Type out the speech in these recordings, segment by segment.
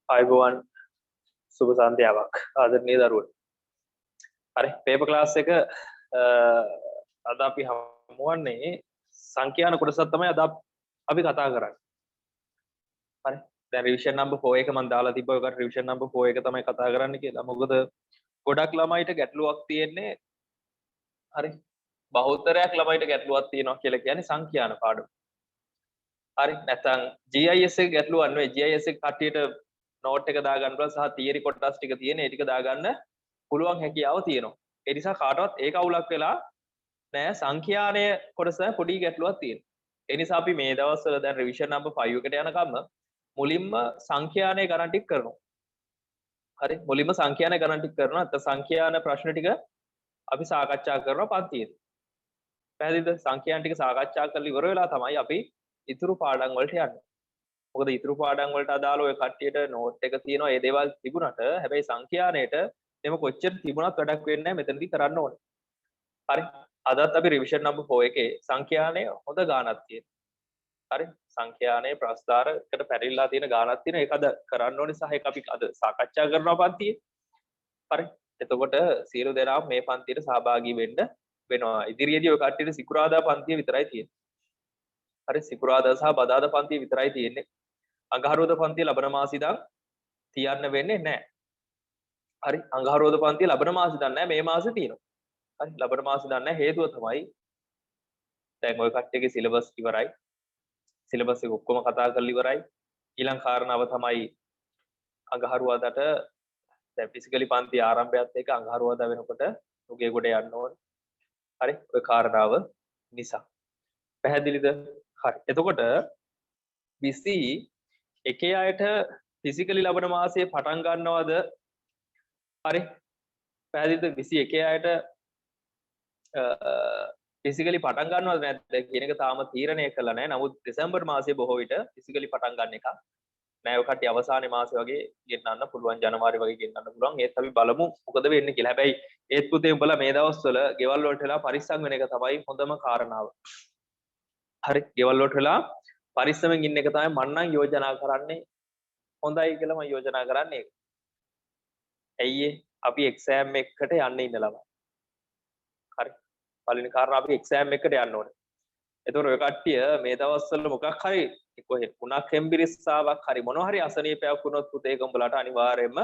ආයුබෝවන් සුබ සන්ධ්‍යාවක් ආදරණීය දරුවෝ. හරි පේපර් ක්ලාස් එක අද අපි හමුවන්නේ සංඛ්‍යාන කොටසක් තමයි අද අපි කතා කරන්නේ. හරි දැන් රිවිෂන් නම්බර් 4 එක මම දාලා තිබ්බා ඔයකට රිවිෂන් නම්බර් 4 එක තමයි කතා කරන්න කියලා. මොකද ගොඩක් ළමයිට ගැටලුවක් තියෙන්නේ හරි බහුතරයක් ළමයිට ගැටලුවක් තියෙනවා කියලා කියන්නේ සංඛ්‍යාන පාඩම. හරි නැත්නම් GIS එක ගැටලුවක් නෙවෙයි. GIS එක කට්ටියට නෝට් එක දාගන්න පුළුවන් සහ තියරි කොටස් ටික තියෙන ඒ ටික දාගන්න පුළුවන් හැකියාව තියෙනවා. ඒ නිසා කාටවත් ඒක අවුලක් වෙලා නෑ සංඛ්‍යානය කොටස පොඩි ගැටලුවක් තියෙනවා. ඒ නිසා අපි මේ දවස්වල දැන් රිවිෂන් නම්බර් 5 එකට යනකම් මුලින්ම සංඛ්‍යානය ගණන් ටික කරනවා. හරි මුලින්ම සංඛ්‍යානය ගණන් ටික කරනවා. නැත්නම් සංඛ්‍යාන ප්‍රශ්න ටික අපි සාකච්ඡා කරනවා පන්තියේ. පැහැදිලිද? සංඛ්‍යාන ටික සාකච්ඡා කරලා ඉවර වෙලා තමයි අපි ඉතුරු පාඩම් වලට යන්නේ. මොකද ඉතුරු පාඩම් වලට අදාළ ඔය කට්ටියට නෝට් එක තියෙනවා ඒ දේවල් තිබුණාට හැබැයි සංඛ්‍යානයේට එම කොච්චර තිබුණත් වැඩක් වෙන්නේ නැහැ මෙතනදී කරන්න ඕනේ. හරි. අදත් අපි රිවිෂන් නම්බර් 4 එකේ සංඛ්‍යානයේ හොඳ ගාණක් තියෙනවා. හරි. සංඛ්‍යානයේ ප්‍රස්ථාරකට පැරිලා තියෙන ගාණක් තියෙනවා. ඒක අද කරන්න ඕනේ සහ ඒක අපි අද සාකච්ඡා කරනවා පන්තියේ. හරි. එතකොට සියලු දෙනා මේ පන්තියට සහභාගී වෙන්න වෙනවා. ඉදිරියේදී ඔය කට්ටියට සිකුරාදා පන්තිය විතරයි තියෙන්නේ. හරි සිකුරාදා සහ බදාදා පන්තිය විතරයි තියෙන්නේ. අඟහරුවාදා පන්තිය ලබන මාසෙ ඉඳන් තියන්න වෙන්නේ නැහැ. හරි අඟහරුවාදා පන්තිය ලබන මාසෙ ඉඳන් නැහැ මේ මාසෙ තියෙනවා. හරි ලබන මාසෙ ඉඳන් නැහැ හේතුව තමයි දැන් ওই කට්ටියගේ සිලබස් ඉවරයි. සිලබස් එක ඔක්කොම කතා කරලා ඉවරයි. ඊළඟ කාරණාව තමයි අඟහරුවාදාට දැන් ෆිසිකලි පන්ති ආරම්භයත් එක්ක අඟහරුවාදා වෙනකොට උගේ කොට යන්න ඕනේ. හරි ওই කාරණාව නිසා. පැහැදිලිද? හරි. එතකොට 21 අයට ෆිසිකලි ලබන මාසයේ පටන් ගන්නවද? හරි. පැහැදිලිද? 21 අයට ෆිසිකලි පටන් ගන්නවද නැද්ද කියන එක තාම තීරණය කළා නැහැ. නමුත් දෙසැම්බර් මාසයේ බොහෝ විට ෆිසිකලි පටන් ගන්න එක නෑ. ඔය කට්ටිය අවසානයේ මාසේ වගේ ගෙන්නන්න පුළුවන්. ජනවාරි වගේ ගෙන්නන්න පුළුවන්. ඒත් අපි බලමු මොකද වෙන්නේ කියලා. හැබැයි ඒත් පුතේ උඹලා මේ දවස්වල ගෙවල් වලට වෙලා පරිස්සම් වෙන එක තමයි හොඳම කාරණාව. හරි. ගෙවල් වලට වෙලා පරිස්සමෙන් ඉන්න එක තමයි මම නම් යෝජනා කරන්නේ. හොඳයි කියලා මම යෝජනා කරන්නේ ඒක. ඇයි අපි එක්සෑම් එකකට යන්න ඉන්න ළමයි. හරි. පළවෙනි කාරණා අපි එක්සෑම් එකකට යන්න ඕනේ. එතකොට ඔය කට්ටිය මේ දවස්වල මොකක් හරි කොහෙ කුණක් හෙම්බිරිස්සාවක් හරි මොනවා හරි අසනීපයක් වුණොත් පුතේ උඹලට අනිවාර්යයෙන්ම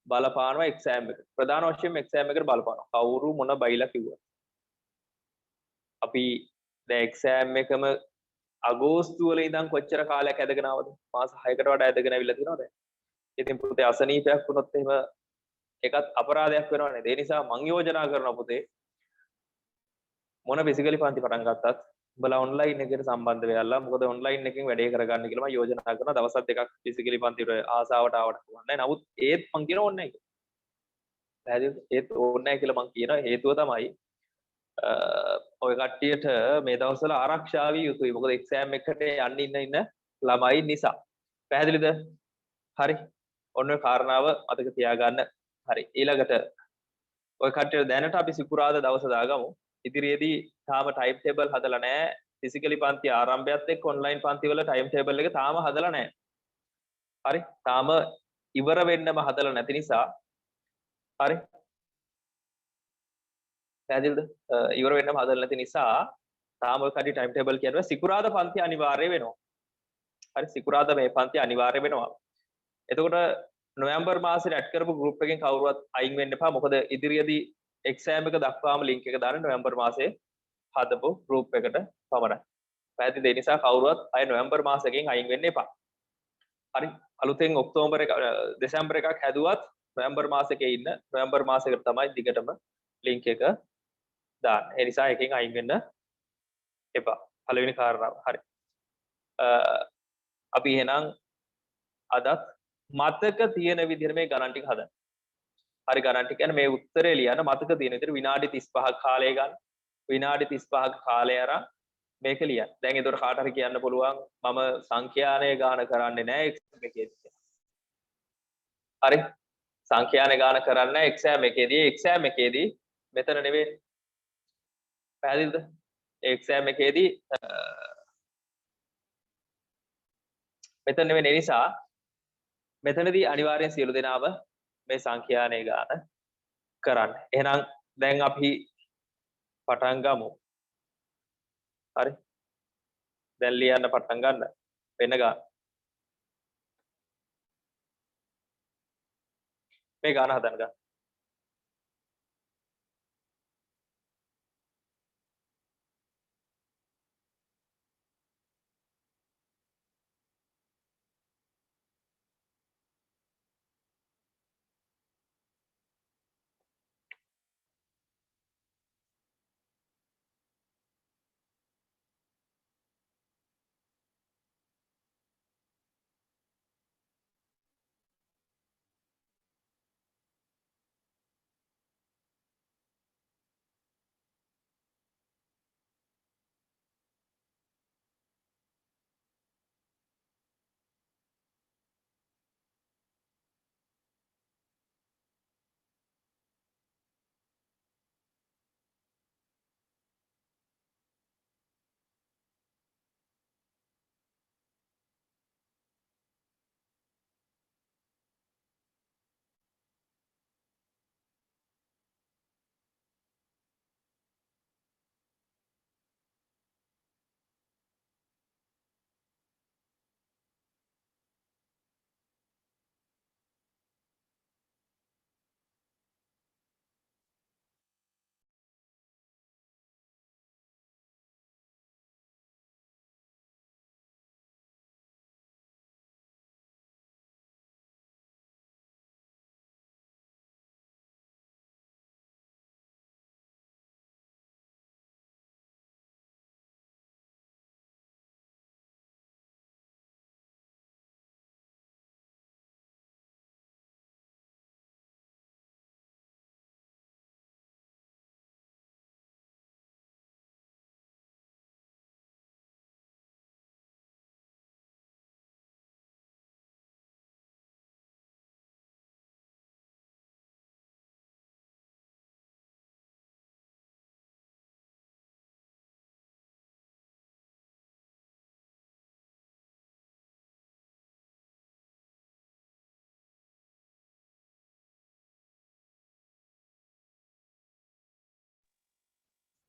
බලපානවා එක්සෑම් එක. ප්‍රධාන වශයෙන් එක්සෑම් එකට බලපානවා. කවුරු මොන බයිලා කිව්වා. අපි දැන් එක්සෑම් එකම අගෝස්තු වල ඉඳන් කොච්චර කාලයක් ඇදගෙන ආවද? මාස 6කට වඩා ඇදගෙන අවිල්ලා තියෙනවා දැන්. ඉතින් පුතේ අසනීපයක් වුණොත් එහෙම ඒකත් අපරාධයක් වෙනවා නේද? ඒ නිසා මං යෝජනා කරනවා පුතේ මොන ෆිසිකලි පන්ති පටන් ගත්තත් උඹලා ඔන්ලයින් එකට සම්බන්ධ වෙලා මොකද ඔන්ලයින් එකෙන් වැඩේ කරගන්න කියලා මම යෝජනා කරනවා. දවස් දෙකක් ෆිසිකලි පන්ති වල ආසාවට ආවට කවන්නේ. නමුත් ඒත් මං කියන ඕනේ නැහැ. පැහැදිලිද? ඒත් ඕනේ නැහැ කියලා මං කියන හේතුව තමයි ඔය කට්ටියට මේ දවස්වල ආරක්ෂා විය යුතුයි. මොකද එක්සෑම් එකට යන්න ඉන්න ළමයි නිසා. පැහැදිලිද? හරි. ඔන්න ඔය කාරණාව මතක තියාගන්න. හරි. ඊළඟට ඔය කට්ටිය දැනට අපි සිකුරාදා දවස දාගමු. ඉදිරියේදී තාම ටයිම් ටේබල් හදලා නැහැ. ෆිසිකලි පන්ති ආරම්භයත් එක්ක ඔන්ලයින් පන්ති වල ටයිම් ටේබල් එක තාම හදලා නැහැ. හරි. තාම ඉවර වෙන්නම හදලා නැති නිසා හරි. පැහැදිලිද? ඉවර වෙන්නම හදලා නැති නිසා තාම ඔය කඩි ටයිම් ටේබල් කියනවා සිකුරාදා පන්ති අනිවාර්ය වෙනවා. හරි සිකුරාදා මේ පන්ති අනිවාර්ය වෙනවා. එතකොට නොවැම්බර් මාසෙට ඇඩ් කරපු ගෲප් එකෙන් කවුරුවත් අයින් වෙන්න එපා. මොකද ඉදිරියේදී එක්සෑම් එක දක්වාම ලින්ක් එක දාන්න නොවැම්බර් මාසයේ හදපු ගෲප් එකට පමණයි. පැහැදිලිද? ඒ නිසා කවුරුවත් අය නොවැම්බර් මාසයෙන් අයින් වෙන්න එපා. හරි. අලුතෙන් ඔක්තෝබර් එක දෙසැම්බර් එකක් හැදුවත් නොවැම්බර් මාසෙකේ ඉන්න නොවැම්බර් මාසෙකට තමයි දිගටම ලින්ක් එක දාන්න. ඒ නිසා එකෙන් අයින් වෙන්න එපා. පළවෙනි කාරණාව. හරි. අපි එහෙනම් අදත් මතක තියෙන විදිහට මේ ගණන් ටික හදන්න. හරි ගණන් ටික කියන්නේ මේ උත්තරේ ලියන්න මතක තියෙන විදිහට විනාඩි 35ක් කාලය ගන්න. විනාඩි 35ක කාලය අරන් මේක ලියන්න. දැන් ඒතර කාට හරි කියන්න පුළුවන් මම සංඛ්‍යානය ගාන කරන්නේ නැහැ එක්සෑම් එකේදී. හරි. සංඛ්‍යානය ගාන කරන්නේ නැහැ එක්සෑම් එකේදී. එක්සෑම් එකේදී මෙතන නෙවෙයි. පැහැදිලිද? එක්සෑම් එකේදී මෙතන නෙවෙයි නිසා මෙතනදී අනිවාර්යෙන් සියලු දෙනාම මේ සංඛ්‍යානය ගාන කරන්න. එහෙනම් දැන් අපි පටන් ගමු. හරි. දැන් ලියන්න පටන් ගන්න. වෙන ගාන. මේ ගාන හදන්න ගන්න.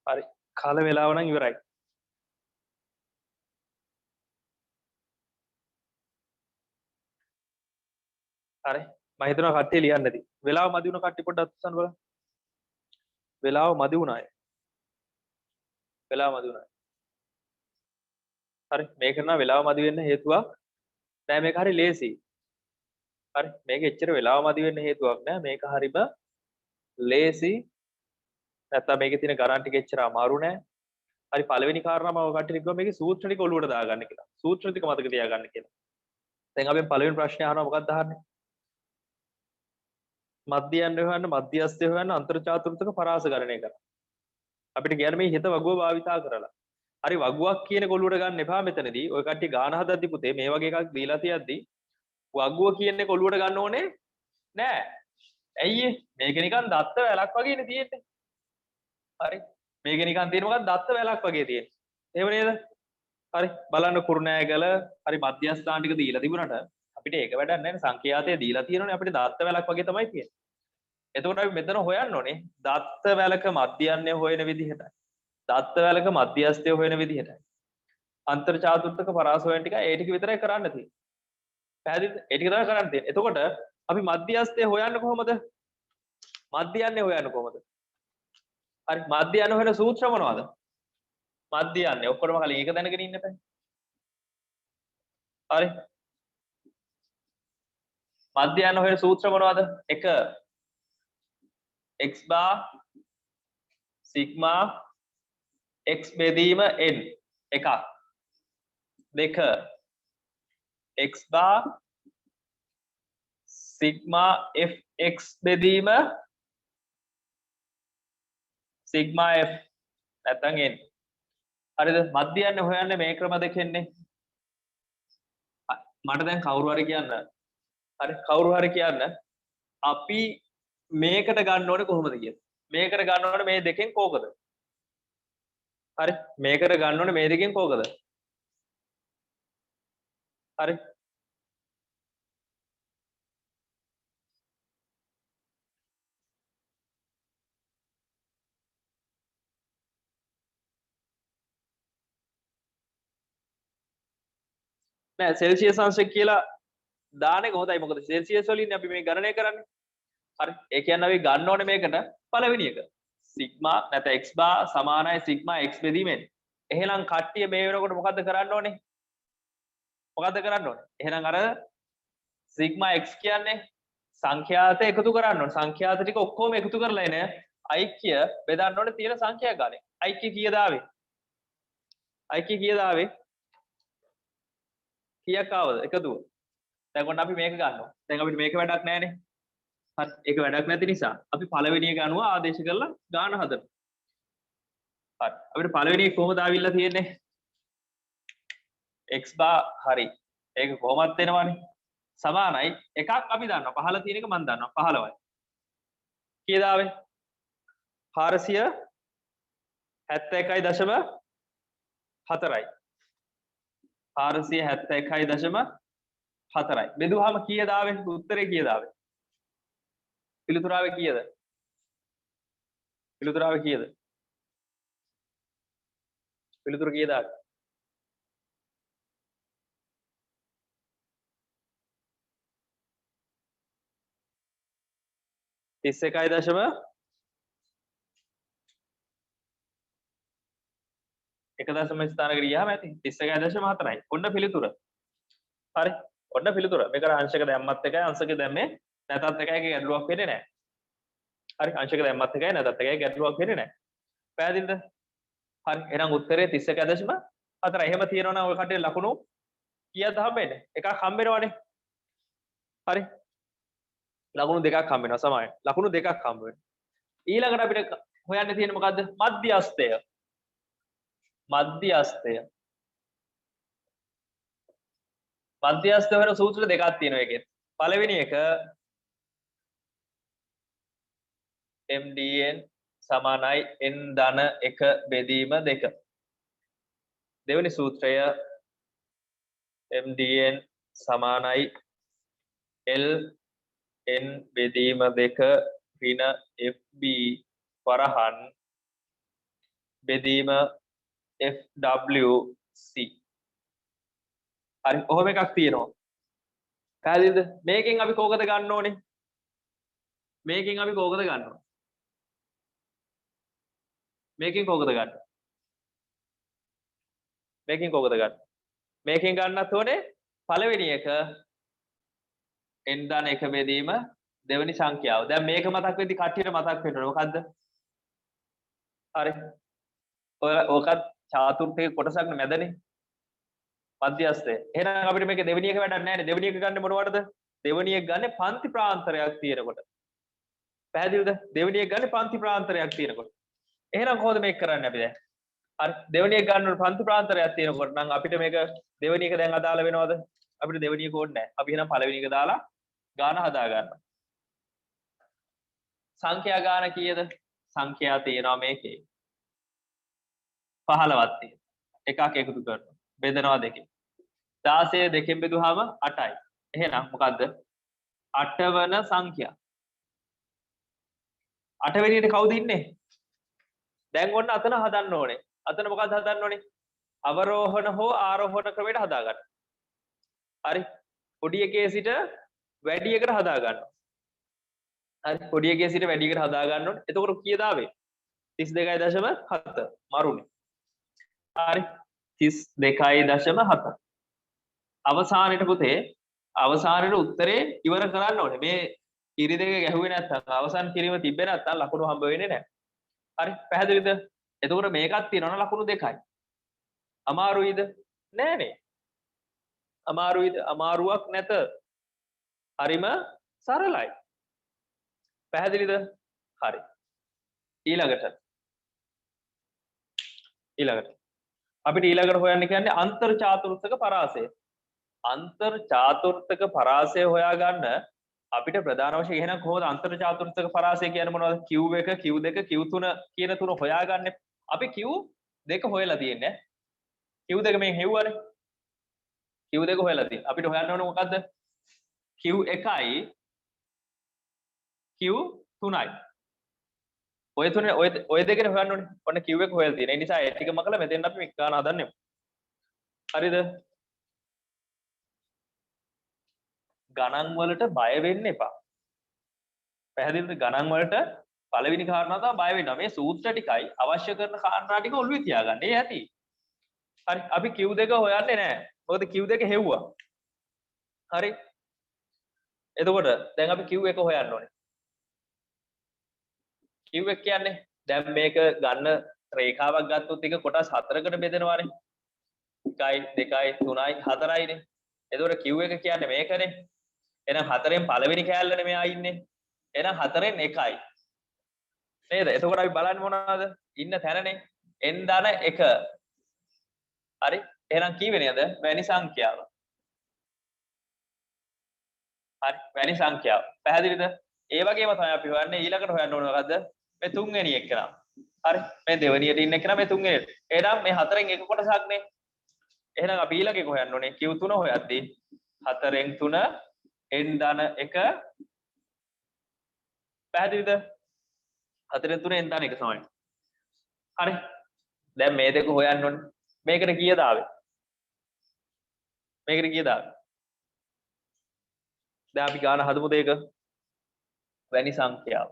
හරි. කාල වේලාව නම් ඉවරයි. හරි. මම හිතනවා කට්ටිය ලියන්න ඇති. වෙලාව මදි වුණ කට්ටිය පොඩ්ඩක් අත්සන් බලන්න. වෙලාව මදි වුණ අය. වෙලාව මදි වුණ අය. හරි. මේක නම් වෙලාව මදි වෙන්න හේතුවක් නෑ. මේක හරි ලේසි. හරි. මේක එච්චර වෙලාව මදි වෙන්න හේතුවක් නෑ. මේක හරිම ලේසි. නැත්තම් මේකේ තියෙන ගණන් ටික එච්චර අමාරු නෑ. හරි. පළවෙනි කාරණාව මම කට්ටියට කිව්වා මේකේ සූත්‍ර ටික ඔලුවට දාගන්න කියලා. සූත්‍ර ටික මතක තියාගන්න කියලා. දැන් අපි පළවෙනි ප්‍රශ්නේ අහනවා මොකක්ද අහන්නේ? මධ්‍යයන් හොයන්න, මධ්‍යස්ථය හොයන්න, අන්තර් චාතුර්ථක පරාස ගණනය කරන්න. අපිට කියන්නේ මේ හිත වගුව භාවිතා කරලා. හරි වගුවක් කියන කොළුවට ගන්න එපා මෙතනදී. ඔය කට්ටිය ගාන හදද්දි පුතේ මේ වගේ එකක් දීලා තියද්දි වගුව කියන්නේ කොළුවට ගන්න ඕනේ නෑ. ඇයි මේක නිකන් දත්ත වැලක් වගේනේ තියෙන්නේ. හරි. මේක නිකන් තියෙන මොකක්ද දත්ත වැලක් වගේ තියෙන්නේ. එහෙම නේද? හරි. බලන්න කුරුණෑගල හරි මධ්‍යස්ථාන ටික දීලා තිබුණාට අපිට ඒක වැඩක් නැහැ නේ. සංඛ්‍යාතය දීලා තියෙනවනේ අපිට දත්ත වැලක් වගේ තමයි තියෙන්නේ. එතකොට අපි මෙතන හොයන්න ඕනේ දත්ත වැලක මධ්‍යයන්ය හොයන විදිහටයි. දත්ත වැලක මධ්‍යස්ථය හොයන විදිහටයි. අන්තර් චාතුර්ථක පරාස හොයන ටික ඒ ටික විතරයි කරන්න තියෙන්නේ. පැහැදිලිද? ඒ ටික තමයි කරන්න තියෙන්නේ. එතකොට අපි මධ්‍යස්ථය හොයන්නේ කොහොමද? මධ්‍යයන්ය හොයන්නේ කොහොමද? හරි මධ්‍යයන්ය හොයන සූත්‍ර මොනවද? මධ්‍යයන්ය ඔක්කොම කලින් ඒක දැනගෙන ඉන්න එපා. හරි. මධ්‍යයන්ය හොයන සූත්‍ර මොනවද? 1 x bar sigma x බෙදීම n එකක්. 2 x bar sigma fx බෙදීම sigma f නැත්නම් n. හරිද? මධ්‍යයන්ය හොයන්නේ මේ ක්‍රම දෙකෙන්නේ. මට දැන් කවුරු හරි කියන්න. හරි කවුරු හරි කියන්න අපි මේකට ගන්න ඕනේ කොහොමද කියලා. මේකට ගන්න ඕනේ මේ දෙකෙන් කෝකද? හරි මේකට ගන්න ඕනේ මේ දෙකෙන් කෝකද? හරි නෑ සෙල්සියස් අංශක කියලා දාන එක හොඳයි මොකද සෙල්සියස් වලින් අපි මේ ගණනය කරන්නේ හරි ඒ කියන්නේ අපි ගන්න ඕනේ මේකට පළවෙනි එක සිග්මා නැත්නම් x බාර් සමානයි සිග්මා x බෙදීමෙන් එහෙනම් කට්ටිය මේ වෙනකොට මොකද්ද කරන්න ඕනේ මොකද්ද කරන්න ඕනේ එහෙනම් අර සිග්මා x කියන්නේ සංඛ්‍යාත එකතු කරන්න ඕනේ සංඛ්‍යාත ටික ඔක්කොම එකතු කරලා එන ඓක්‍ය බෙදන්න ඕනේ තියෙන සංඛ්‍යා ගානේ ඓක්‍ය කීයද ආවේ ඓක්‍ය කීයද ආවේ කීයක් ආවද එකතුව දැන් ඔන්න අපි මේක ගන්නවා දැන් අපිට මේක වැඩක් නැහැනේ හරි ඒක වැඩක් නැති නිසා අපි පළවෙනි එක අනුව ආදේශ කරලා ගාන හදනවා හරි අපිට පළවෙනි එක කොහොමද ආවිල්ලා තියෙන්නේ x බාර් හරි ඒක කොහොමද වෙනවනේ සමානයි එකක් අපි දන්නවා පහළ තියෙන එක මම දන්නවා 15යි කීයද ආවේ 471.4යි 471.4යි බෙදුවාම කීයද ආවේ උත්තරේ කීයද ආවේ පිළිතුරාවේ කීයද පිළිතුරාවේ කීයද පිළිතුර කීයද ආවේ 31.1 දශම ස්ථානකට ගියාම ඇති 31.4යි. ඔන්න පිළිතුර. හරි. ඔන්න පිළිතුර. මේක අංශක දැම්මත් එකයි අංශක දැම්මේ නැතත් එකයි ගැටලුවක් වෙන්නේ නැහැ. හරි. අංශක දැම්මත් එකයි නැතත් එකයි ගැටලුවක් වෙන්නේ නැහැ. පැහැදිලිද? හරි. එහෙනම් උත්තරේ 31.4. එහෙම තියෙනවා නම් ඔය කටේ ලකුණු කීයද හම්බෙන්නේ? එකක් හම්බෙනවනේ. හරි. ලකුණු දෙකක් හම්බ වෙනවා සමානයි. ලකුණු දෙකක් හම්බ වෙනවා. ඊළඟට අපිට හොයන්න තියෙන්නේ මොකද්ද? මධ්‍යස්ථය. මධ්‍යස්ථය. මධ්‍යස්ථ වෙන සූත්‍ර දෙකක් තියෙනවා ඒකෙත්. පළවෙනි එක MDN සමානයි n ධන 1 බෙදීම 2. දෙවෙනි සූත්‍රය MDN සමානයි L n බෙදීම 2 ඍණ FB වරහන් බෙදීම FWC. හරි ඔහොම එකක් තියෙනවා. පැහැදිලිද? මේකෙන් අපි කෝකද ගන්න ඕනේ? මේකෙන් අපි කෝකද ගන්න ඕනේ? මේකෙන් කෝකද ගන්න? මේකෙන් කෝකද ගන්න? මේකෙන් ගන්නත් ඕනේ පළවෙනි එක n ධන 1 බෙදීම දෙවෙනි සංඛ්‍යාව. දැන් මේක මතක් වෙද්දි කට්ටියට මතක් වෙන්න ඕනේ මොකද්ද? හරි. ඔයකත් චාතුර්ථයේ කොටසක් මැදනේ. මධ්‍යස්ථය. එහෙනම් අපිට මේක දෙවෙනි එක වැඩක් නැහැ නේ. දෙවෙනි එක ගන්න මොනවටද? දෙවෙනි එක ගන්න පන්ති ප්‍රාන්තරයක් තියෙනකොට. පැහැදිලිද? දෙවෙනි එක ගන්න පන්ති ප්‍රාන්තරයක් තියෙනකොට. එහෙනම් කොහොමද මේක කරන්නේ අපි දැන්? හරි. දෙවෙනි එක ගන්න පන්ති ප්‍රාන්තරයක් තියෙනකොට නම් අපිට මේක දෙවෙනි එක දැන් අදාළ වෙනවද? අපිට දෙවෙනි එක ඕනේ නැහැ. අපි එහෙනම් පළවෙනි එක දාලා ගාන හදා ගන්නවා. සංඛ්‍යා ගාන කීයද? සංඛ්‍යා තියෙනවා මේකේ 15ක් තියෙනවා. එකක් එකතු කරනවා. බෙදනවා දෙකෙන්. 16 දෙකෙන් බෙදුවාම 8යි. එහෙනම් මොකද්ද? 8 වන සංඛ්‍යා. 8 වෙනියට කවුද ඉන්නේ? දැන් ඔන්න අතන හදන්න ඕනේ. අතන මොකද්ද හදන්න ඕනේ? අවරෝහණ හෝ ආරෝහණ ක්‍රමයට හදා ගන්න. හරි. පොඩි එකේ සිට වැඩි එකට හදා ගන්නවා. හරි. පොඩි එකේ සිට වැඩි එකට හදා ගන්න ඕනේ. එතකොට කීයද ආවේ? 32.7 මරුනේ. හරි. 32.7 අවසානයේ පුතේ අවසානයේ උත්තරේ ඉවර කරන්න ඕනේ. මේ කිරි දෙක ගැහුවේ නැත්නම් අවසන් කිරීම තිබ්බේ නැත්නම් ලකුණු හම්බ වෙන්නේ නැහැ. හරි පැහැදිලිද? එතකොට මේකක් තියෙනවා ලකුණු දෙකයි. අමාරුයිද? නෑනේ. අමාරුයිද? අමාරුවක් නැත. හරිම සරලයි. පැහැදිලිද? හරි. ඊළඟට අපිට ඊළඟට හොයන්න කියන්නේ අන්තර් චාතුර්ථක පරාසය. අන්තර් චාතුර්ථක පරාසය හොයාගන්න අපිට ප්‍රධාන වශයෙන් එහෙනම් කොහොමද අන්තර් චාතුර්ථක පරාසය කියන්නේ මොනවද? Q1 Q2 Q3 කියන තුන හොයාගන්නේ. අපි Q2 හොයලා තියෙන්නේ. Q2 මේ හෙව්වනේ. Q2 හොයලා තියෙන්නේ. අපිට හොයන්න ඕනේ මොකද්ද? Q1යි Q3යි. ඔය දෙකනේ හොයන්න ඕනේ. ඔන්න Q1 හොයලා තියෙන. ඒ නිසා ඒ ටික මකලා මෙතෙන් අපි ගාන හදන්නේ. හරිද? ගණන් වලට බය වෙන්න එපා. පැහැදිලිද? ගණන් වලට පළවෙනි කාරණා තමයි බය වෙනවා. මේ සූත්‍ර ටිකයි අවශ්‍ය කරන කාරණා ටික ඔළුවේ තියාගන්න. ඒ ඇති. හරි. අපි Q2 හොයන්නේ නැහැ. මොකද Q2 හෙව්වා. හරි. එතකොට දැන් අපි Q1 හොයන්න ඕනේ. Q1 කියන්නේ දැන් මේක ගන්න රේඛාවක් ගත්තොත් එක කොටස් 4කට බෙදෙනවානේ. 1යි 2යි 3යි 4යිනේ. එතකොට Q1 කියන්නේ මේකනේ. එහෙනම් 4න් පළවෙනි කෑල්ලනේ මෙයා ඉන්නේ. එහෙනම් 4න් 1යි. නේද? එතකොට අපි බලන්නේ මොනවද? ඉන්න තැනනේ n ධන 1. හරි? එහෙනම් කීවෙනේද? වැනි සංඛ්‍යාව. හරි. වැනි සංඛ්‍යාව. පැහැදිලිද? ඒ වගේම තමයි අපි හොයන්නේ ඊළඟට හොයන්න ඕන මොකද්ද? මේ තුන්වෙනි එක්කෙනා. හරි? මේ දෙවෙනියට ඉන්න එක්කෙනා මේ තුන්වෙනියට. එහෙනම් මේ 4න් එක කොටසක්නේ. එහෙනම් අපි ඊළඟ එක හොයන්න ඕනේ Q3 හොයද්දී 4න් 3 n ධන 1 පැහැදිලිද? 4න් 3 n ධන 1 සමානයි. හරි. දැන් මේ දෙක හොයන්න ඕනේ. මේකට කීයද ආවේ? මේකට කීයද ආවේ? දැන් අපි ගාන හදමු දෙක. වැනි සංඛ්‍යාව.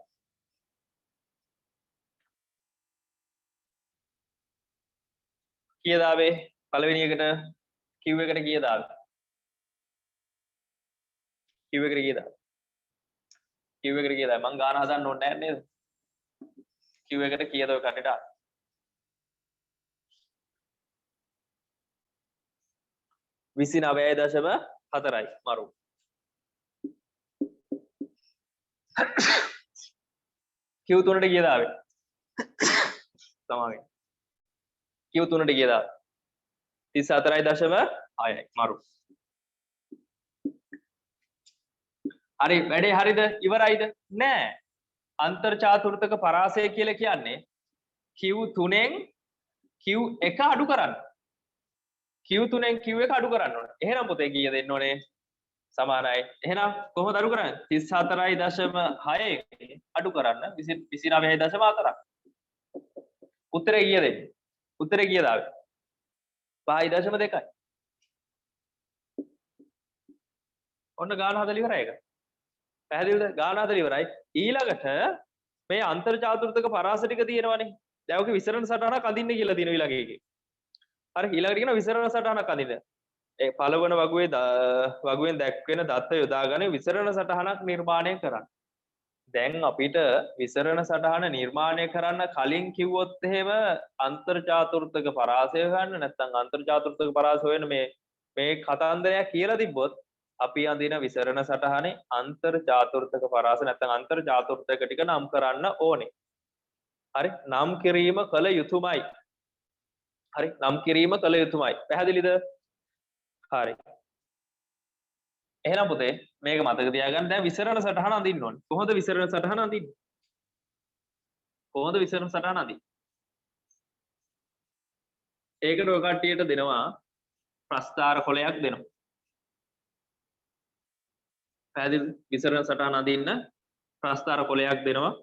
කීයද ආවේ? පළවෙනි එකට Q එකට කීයද ආවේ? Q එකට කීයද ආවේ? Q එකට කීයද ආවේ? මං ගාන හදන්න ඕනේ නැහැ නේද? Q එකට කීයද ඔය කටට ආවේ? 29.4යි මරු. Q3ට කීයද ආවේ? සමාවෙන්න. Q3ට කීයද ආවේ? 34.6යි මරු. හරි වැඩේ හරිද? ඉවරයිද? නෑ. අන්තර් චාතුර්ථක පරාසය කියලා කියන්නේ Q3න් Q1 අඩු කරන්න. Q3න් Q1 අඩු කරන්න ඕනේ. එහෙනම් පුතේ කීයද එන්න ඕනේ? සමානයි. එහෙනම් කොහොමද අඩු කරන්නේ? 34.6 අඩු කරන්න 29.4ක්. උත්තරේ කීයද? උත්තරේ කීයද ආවේ? 5.2යි. ඔන්න ගාන හදලා ඉවරයි ඒක. පැහැදිලිද? ගාන හදලා ඉවරයි. ඊළඟට මේ අන්තර් චාතුර්ථක පරාස ටික තියෙනවනේ. දැන් ඔකේ විසරණ සටහනක් අඳින්න කියලා තියෙනවා ඊළඟ එකේ. හරි ඊළඟට කියන විසරණ සටහනක් අඳින්න. ඒ පළවන වගුවෙන් දැක්වෙන දත්ත යොදාගෙන විසරණ සටහනක් නිර්මාණය කරන්න. දැන් අපිට විසරණ සටහන නිර්මාණය කරන්න කලින් කිව්වොත් එහෙම අන්තර් චාතුර්ථක පරාසය ගන්න නැත්නම් අන්තර් චාතුර්ථක පරාසය වෙන මේ කතන්දරයක් කියලා තිබ්බොත් අපි අඳින විසරණ සටහනේ අන්තර් චාතුර්ථක පරාස නැත්නම් අන්තර් චාතුර්ථක ටික නම් කරන්න ඕනේ. හරි නම් කිරීම කළ යුතුයමයි. හරි නම් කිරීම කළ යුතුයමයි. පැහැදිලිද? හරි. එහෙනම් පුතේ මේක මතක තියාගන්න. දැන් විසරණ සටහන අඳින්න ඕනේ. කොහොමද විසරණ සටහන අඳින්නේ? කොහොමද විසරණ සටහන අඳින්නේ? ඒකට ඔය කට්ටියට දෙනවා ප්‍රස්ථාර කොලයක් දෙනවා. පැහැදිලිද? විසරණ සටහන අඳින්න ප්‍රස්ථාර කොලයක් දෙනවා.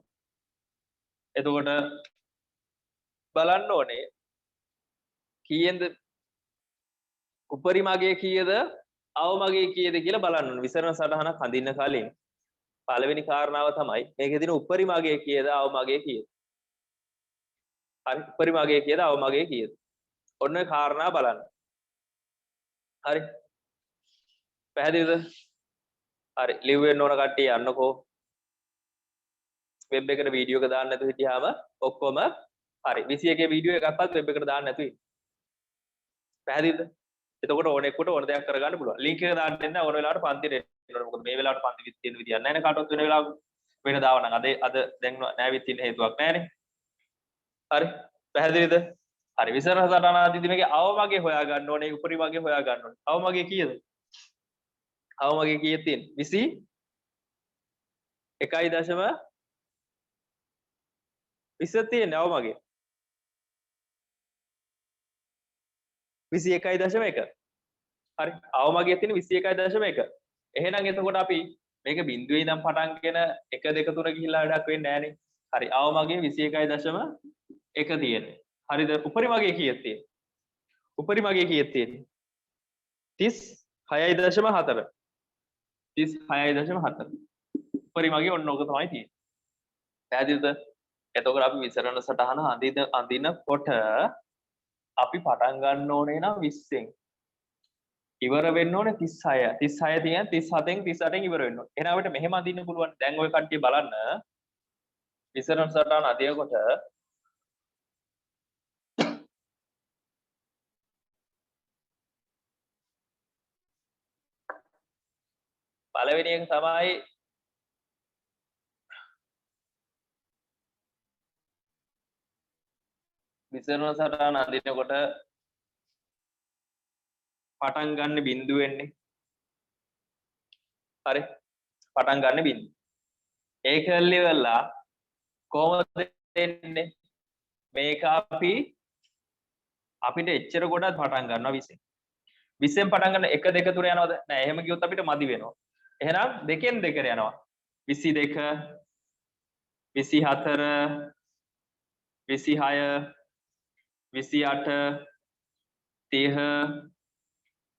එතකොට බලන්න ඕනේ කීයෙන්ද උපරිමගේ කීයද අවමගේ කීයද කියලා බලන්න ඕනේ. විසරණ සටහනක් අඳින්න කලින් පළවෙනි කාරණාව තමයි මේකේ තියෙන උපරිමගේ කීයද අවමගේ කීයද. හරි උපරිමගේ කීයද අවමගේ කීයද. ඔන්න ඔය කාරණා බලන්න. හරි පැහැදිලිද? හරි ලිව්වෙන්න ඕන කට්ටිය යන්නකෝ. වෙබ් එකට වීඩියෝ එක දාන්න නැතුව හිටියාම ඔක්කොම හරි 21 වීඩියෝ එකක්වත් වෙබ් එකට දාන්න නැතුව ඉන්න. පැහැදිලිද? එතකොට ඕනෙකට ඕන දෙයක් කරගන්න පුළුවන්. ලින්ක් එක දාන්න දෙන්න ඕන වෙලාවට පන්තියට එන්න ඕන. මොකද මේ වෙලාවට පන්ති විත් තියෙන විදියක් නැහැ නේ කාටවත් වෙන වෙලාවක. වෙන දාව නම් අද දැන් නැවිත් තියෙන හේතුවක් නැහැ නේ. හරි පැහැදිලිද? හරි විසරණ සටහන ආදිදී මේකේ අවමගේ හොයා ගන්න ඕනේ උපරිමගේ හොයා ගන්න ඕනේ. අවමගේ කීයද? අවමගේ කීයද තියෙන්නේ? 21.20 තියෙන්නේ අවමගේ 21.1. හරි අවමගේ තියෙන 21.1. එහෙනම් එතකොට අපි මේක බිඳුවේ ඉඳන් පටන්ගෙන 1 2 3 ගිහිල්ලා වැඩක් වෙන්නේ නැහනේ. හරි අවමගේ 21.1 තියෙන්නේ. හරිද? උපරිමගේ කීයක් තියෙන්නේ? උපරිමගේ කීයක් තියෙන්නේ? 36.4. 36.7 පරිමගේ ඔන්න ඕක තමයි තියෙන්නේ. පැහැදිලිද? එතකොට අපි විසරණ සටහන අඳිනකොට අපි පටන් ගන්න ඕනේ නම් 20න් ඉවර වෙන්න ඕනේ 36. 36 තියෙන 37න් 38න් ඉවර වෙන්න ඕනේ. එහෙනම් අපිට මෙහෙම අඳින්න පුළුවන්. දැන් ඔය කට්ටිය බලන්න විසරණ සටහන අඳිනකොට පළවෙනි එක තමයි විසරණ සටහන අඳිනකොට පටන් ගන්න බිඳුව වෙන්නේ. හරි. පටන් ගන්න බිඳුව. ඒක ඉවරලා කොහොමද එන්නේ? මේක අපිට එච්චර ගොඩක් පටන් ගන්නවා 20න්. 20න් පටන් ගන්න 1 2 3 යනවද? නෑ. එහෙම ගියොත් අපිට මදි වෙනවා. එහෙනම් දෙකෙන් දෙකට යනවා. 22 24 26 28 30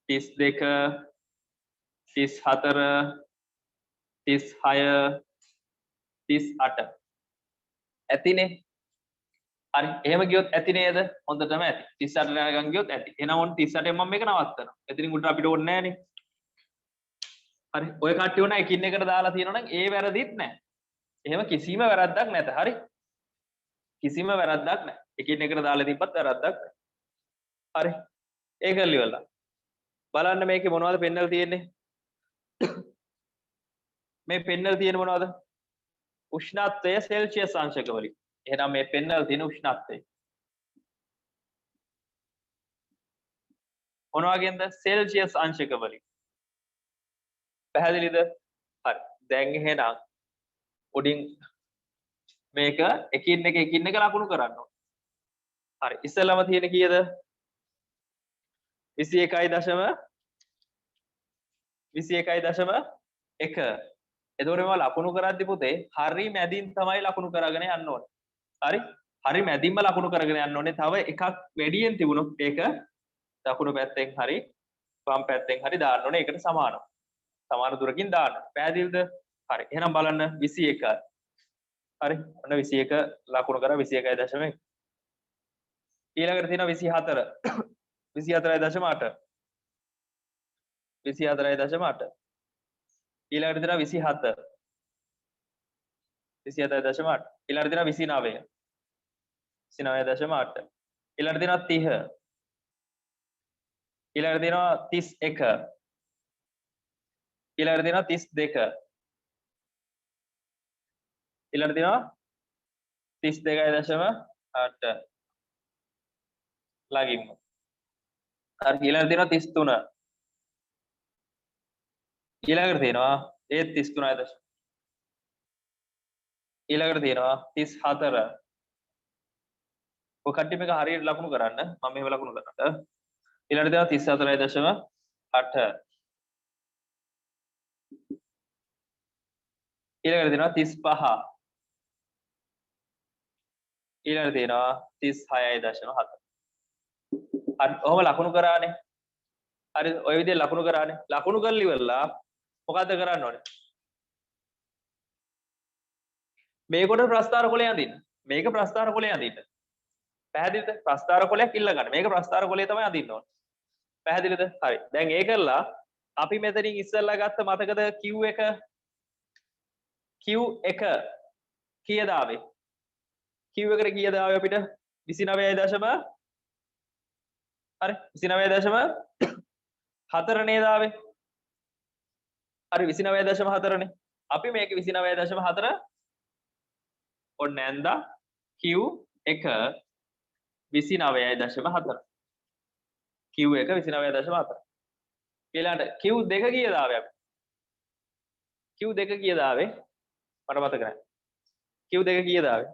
32 34 36 38 ඇතිනේ. හරි. එහෙම ගියොත් ඇති නේද? හොඳටම ඇති. 38 යනකම් ගියොත් ඇති. එහෙනම් ඔන්න 38 මම මේක නවත්තනවා. එතනින් උඩට අපිට ඕනේ නෑනේ. හරි. ඔය කට්ටිය උනා එකින් එකට දාලා තියෙනවා නම් ඒ වැරදිත් නෑ. එහෙම කිසිම වැරද්දක් නැත. හරි. කිසිම වැරද්දක් නෑ. එකින් එකට දාලා තිබ්බත් වැරද්දක් නෑ. හරි. ඒක ඉවරලා. බලන්න මේකේ මොනවද පෙන්නලා තියෙන්නේ? මේ පෙන්නලා තියෙන මොනවද? උෂ්ණත්වය සෙල්සියස් අංශක වලින්. එහෙනම් මේ පෙන්නලා තියෙන උෂ්ණත්වය මොන වගේද? සෙල්සියස් අංශක වලින්. පැහැදිලිද? හරි. දැන් එහෙනම් උඩින් මේක එකින් එක ලකුණු කරන්න ඕනේ. හරි. ඉස්සෙල්ලාම තියෙන කීයද? 21.1. එතකොට මේවා ලකුණු කරද්දි පුතේ හරි මැදින් තමයි ලකුණු කරගෙන යන්න ඕනේ. හරි? හරි මැදින්ම ලකුණු කරගෙන යන්න ඕනේ. තව එකක් වැඩියෙන් තිබුණොත් ඒක දකුණු පැත්තෙන් හරි වම් පැත්තෙන් හරි දාන්න ඕනේ. ඒකට සමානව. සමාන දුරකින් දාන්න. පැහැදිලිද? හරි. එහෙනම් බලන්න 21. හරි. ඔන්න 21 ලකුණු කරා 21.1. ඊළඟට තියෙනවා 24. 24.8. 24.8. ඊළඟට දෙනවා 27. 27.8. ඊළඟට දෙනවා 29. 29.8. ඊළඟට දෙනවා 30. ඊළඟට දෙනවා 31. ඊළඟට දෙනවා 32. ඊළඟට දෙනවා 32.8. ළඟින්ම. හරි. ඊළඟට දෙනවා 33. ඊළඟට තියෙනවා ඒත් 33.8. ඊළඟට තියෙනවා 34. ඔය කට්ටිය මේක හරියට ලකුණු කරන්න. මම මෙහෙම ලකුණු කරන්න. ඊළඟට තියෙනවා 34.8. ඊළඟට තියෙනවා 35. ඊළඟට තියෙනවා 36.7. හරි. ඔහොම ලකුණු කරානේ. හරි. ඔය විදිහට ලකුණු කරානේ. ලකුණු කරලා ඉවරලා මොකද්ද කරන්න ඕනේ? මේකට ප්‍රස්ථාර කොලේ අඳින්න. මේක ප්‍රස්ථාර කොලේ අඳින්න. පැහැදිලිද? ප්‍රස්ථාර කොලයක් ඉල්ල ගන්න. මේක ප්‍රස්ථාර කොලේ තමයි අඳින්න ඕනේ. පැහැදිලිද? හරි. දැන් ඒ කරලා අපි මෙතනින් ඉස්සෙල්ලා ගත්ත මතකද Q1 කීයද ආවේ? Q1 එකට කීයද ආවේ අපිට? 29. හරි. 29.4 නේද ආවේ? හරි. 29.4 නේ. අපි මේක 29.4 ඔන්න ඇන්දා Q1 29.4. Q1 29.4. ඊළඟට Q2 කීයද ආවේ අපි? Q2 කීයද ආවේ? මට මතක නැහැ. Q2 කීයද ආවේ?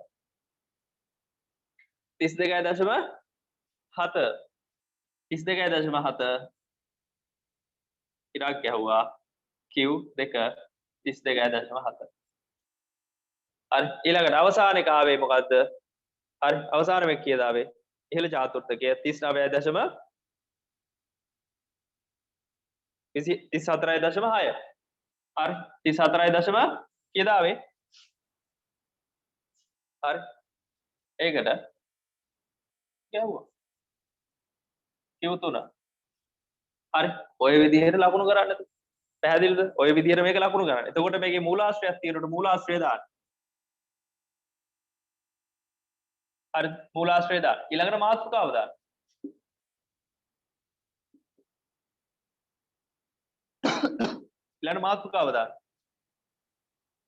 32.7. 32.7 ඉරක් ගැහුවා Q2 32.7. හරි. ඊළඟට අවසාන එක ආවේ මොකද්ද? හරි. අවසාන එක කීයද ආවේ? ඉහළ චාතුර්ථකය 39.34.6. හරි 34යි දශම කීයද ආවේ? හරි ඒකට ගැහුවා Q3 හරි ඔය විදිහට ලකුණු කරන්නද පැහැදිලිද ඔය විදිහට මේක ලකුණු කරන්න එතකොට මේකේ මූලාශ්‍රයක් තියෙනකොට මූලාශ්‍රය දාන්න හරි මූලාශ්‍රය දාන්න ඊළඟට මාතෘකාව දාන්න ඊළඟට මාතෘකාව දාන්න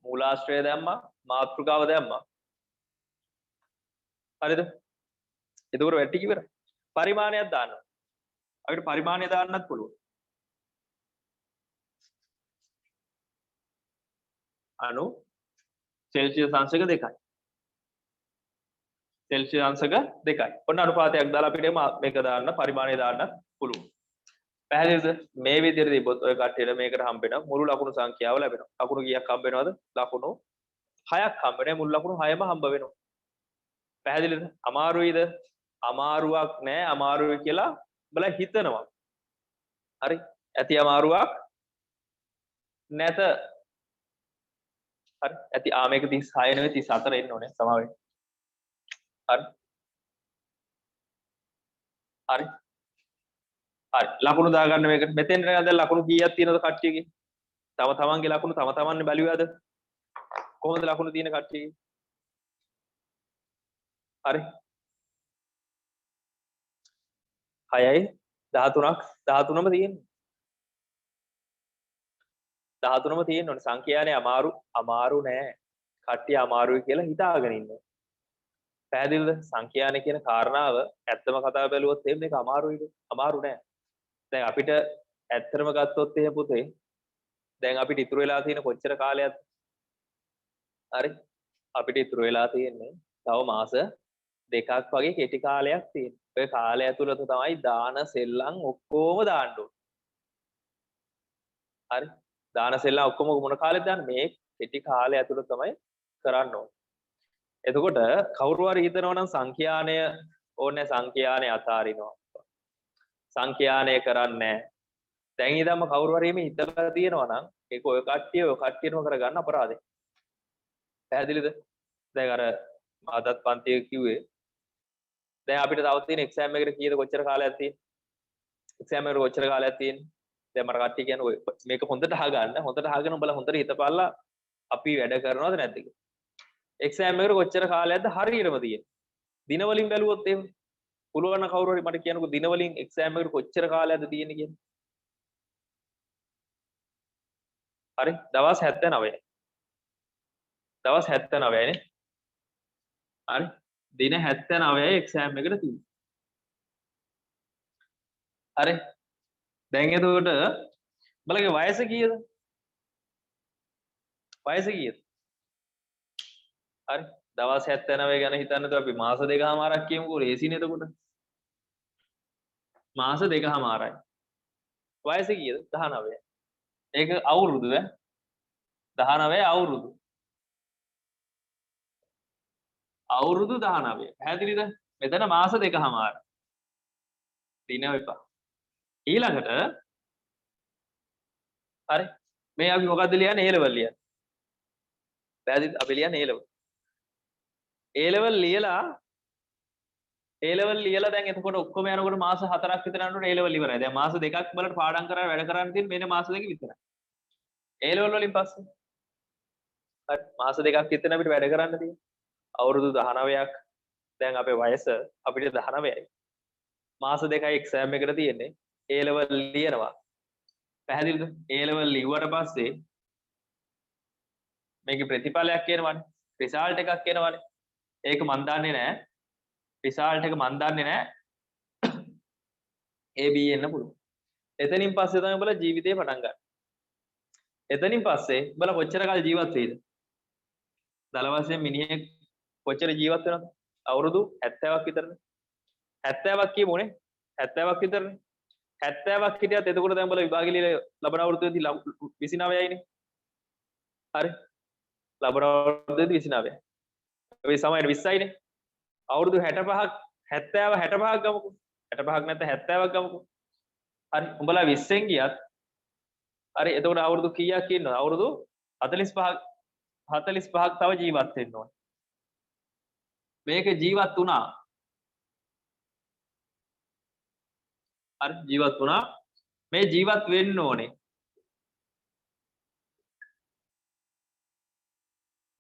මූලාශ්‍රය දැම්මා මාතෘකාව දැම්මා හරිද එතකොට වැටි කිවර පරිමාණයක් දාන්න අපිට පරිමාණය දාන්නත් පුළුවන් අණු සෙල්සියස් අංශක 2යි සෙල්සියස් අංශක 2යි ඔන්න අනුපාතයක් දාලා අපිට මේක දාන්න පරිමාණය දාන්නත් පුළුවන් පැහැදිලිද මේ විදිහට තිබ්බොත් ඔය කට්ටියට මේකට හම්බ වෙන මුළු ලකුණු සංඛ්‍යාව ලැබෙනවා ලකුණු කීයක් හම්බ වෙනවද ලකුණු 6ක් හම්බ වෙනවා මුළු ලකුණු 6ම හම්බ වෙනවා පැහැදිලිද අමාරුයිද අමාරුවක් නෑ අමාරුයි කියලා බලා හිතනවා හරි ඇති අමාරුවක් නැත හරි ඇති මේක 36 නෙවෙයි 34 එන්න ඕනේ සමාවෙන්න හරි හරි හරි ලකුණු දාගන්න මේක මෙතෙන් දැන් ලකුණු කීයක් තියෙනවද කට්ටියගේ තම තමන්ගේ ලකුණු තම තමන්නේ බැලුවාද කොහොමද ලකුණු තියෙන කට්ටියගේ හරි 6යි 13ක් 13ම තියෙන්නේ 13ම තියෙන්න ඕනේ සංඛ්‍යානේ අමාරු නෑ කට්ටිය අමාරුයි කියලා හිතාගෙන ඉන්නවා පැහැදිලිද සංඛ්‍යානේ කියන කාරණාව ඇත්තම කතාව බැලුවොත් එහෙම මේක අමාරුයිද අමාරු නෑ දැන් අපිට ඇත්තටම ගත්තොත් එහෙම පුතේ දැන් අපිට ඉතුරු වෙලා තියෙන කොච්චර කාලයක්ද හරි අපිට ඉතුරු වෙලා තියෙන්නේ තව මාස දෙකක් වගේ කෙටි කාලයක් තියෙනවා ඔය කාලය ඇතුළත තමයි දාන සෙල්ලම් ඔක්කොම දාන්න ඕනේ හරි දාන සෙල්ලම් ඔක්කොම මොන කාලෙද දාන්නේ මේ කෙටි කාලය ඇතුළත තමයි කරන්න ඕනේ එතකොට කවුරු හරි හිතනවා නම් සංඛ්‍යානය ඕනේ සංඛ්‍යානය අතාරිනවා සංඛ්‍යානය කරන්නේ දැන් ඉඳන්ම කවුරු හරි මේ හිතලා තියෙනවා නම් ඒක ඔය කට්ටියම කරගන්න අපරාධේ පැහැදිලිද දැන් අර මාදත් පන්තියේ කිව්වේ දැන් අපිට තව තියෙන එක්සෑම් එකට කීයද කොච්චර කාලයක් තියෙන්නේ එක්සෑම් එකට කොච්චර කාලයක් තියෙන්නේ දැන් මර කට්ටිය කියන්නේ ඔය මේක හොඳට අහගන්න හොඳට අහගෙන උඹලා හොඳට හිතපල්ලා අපි වැඩ කරනවද නැද්ද කියලා එක්සෑම් එකට කොච්චර කාලයක්ද හරියටම තියෙන්නේ දින වලින් බැලුවොත් එහෙම පුළුවන් නම් කවුරු හරි මට කියන්නකෝ දින වලින් එක්සෑම් එකට කොච්චර කාලයක්ද තියෙන්නේ කියන්නේ හරි දවස් 79යි දවස් 79යි නේ හරි දින 79යි එක්සෑම් එකට තියෙන්නේ හරි දැන් එතකොට බලගේ වයස කීයද වයස කීයද හරි දවස් 79 ගැන හිතන්නකෝ අපි මාස දෙකමාරක් කියමුකෝ රේසිනේ එතකොට මාස දෙකමාරයි වයස කීයද 19යි ඒක අවුරුදු 19 අවුරුදු 19 පැහැදිලිද මෙතන මාස දෙකමාර දින වෙපා ඊළඟට හරි මේ අපි මොකද්ද ලියන්නේ A level ලියන්නේ පැහැදිලිද අපි ලියන්නේ A level A level ලියලා දැන් එතකොට ඔක්කොම යනකොට මාස 4ක් විතර යනකොට A level ඉවරයි දැන් මාස දෙකක් බලට පාඩම් කරලා වැඩ කරන්න තියෙන මෙන්න මාස දෙක විතරයි A level වලින් පස්සේ හරි මාස දෙකක් විතර අපිට වැඩ කරන්න තියෙනවා අවුරුදු 19ක් දැන් අපේ වයස අපිට 19යි මාස දෙකයි එක්සෑම් එකට තියෙන්නේ A level ලියනවා පැහැදිලිද A level ලිව්වට පස්සේ මේකේ ප්‍රතිඵලයක් එනවනේ රිසල්ට් එකක් එනවනේ ඒක මන් දන්නේ නැහැ රිසල්ට් එක මන් දන්නේ නැහැ A B එන්න පුළුවන් එතනින් පස්සේ තමයි ඔයාලා ජීවිතේ පටන් ගන්න එතනින් පස්සේ ඔයාලා කොච්චර කාල ජීවත් වෙයිද දල වශයෙන් මිනිහෙක් කොච්චර ජීවත් වෙනවද අවුරුදු 70ක් විතරනේ 70ක් කියමුනේ 70ක් විතරනේ 70ක් හිටියත් එතකොට දැන් ඔයාලා විභාගෙ ලියලා ලබන අවුරුද්දේදී 29යිනේ හරි ලබන අවුරුද්දේදී 29යි අපි සමහර 20යිනේ අවුරුදු 65ක් 70 65ක් ගමුකෝ 65ක් නැත්නම් 70ක් ගමුකෝ හරි උඹලා 20ෙන් ගියත් හරි එතකොට අවුරුදු කීයක් ඉන්නවද? අවුරුදු 45ක් තව ජීවත් වෙන්න ඕනේ. මේක ජීවත් වුණා. හරි ජීවත් වුණා. මේ ජීවත් වෙන්න ඕනේ.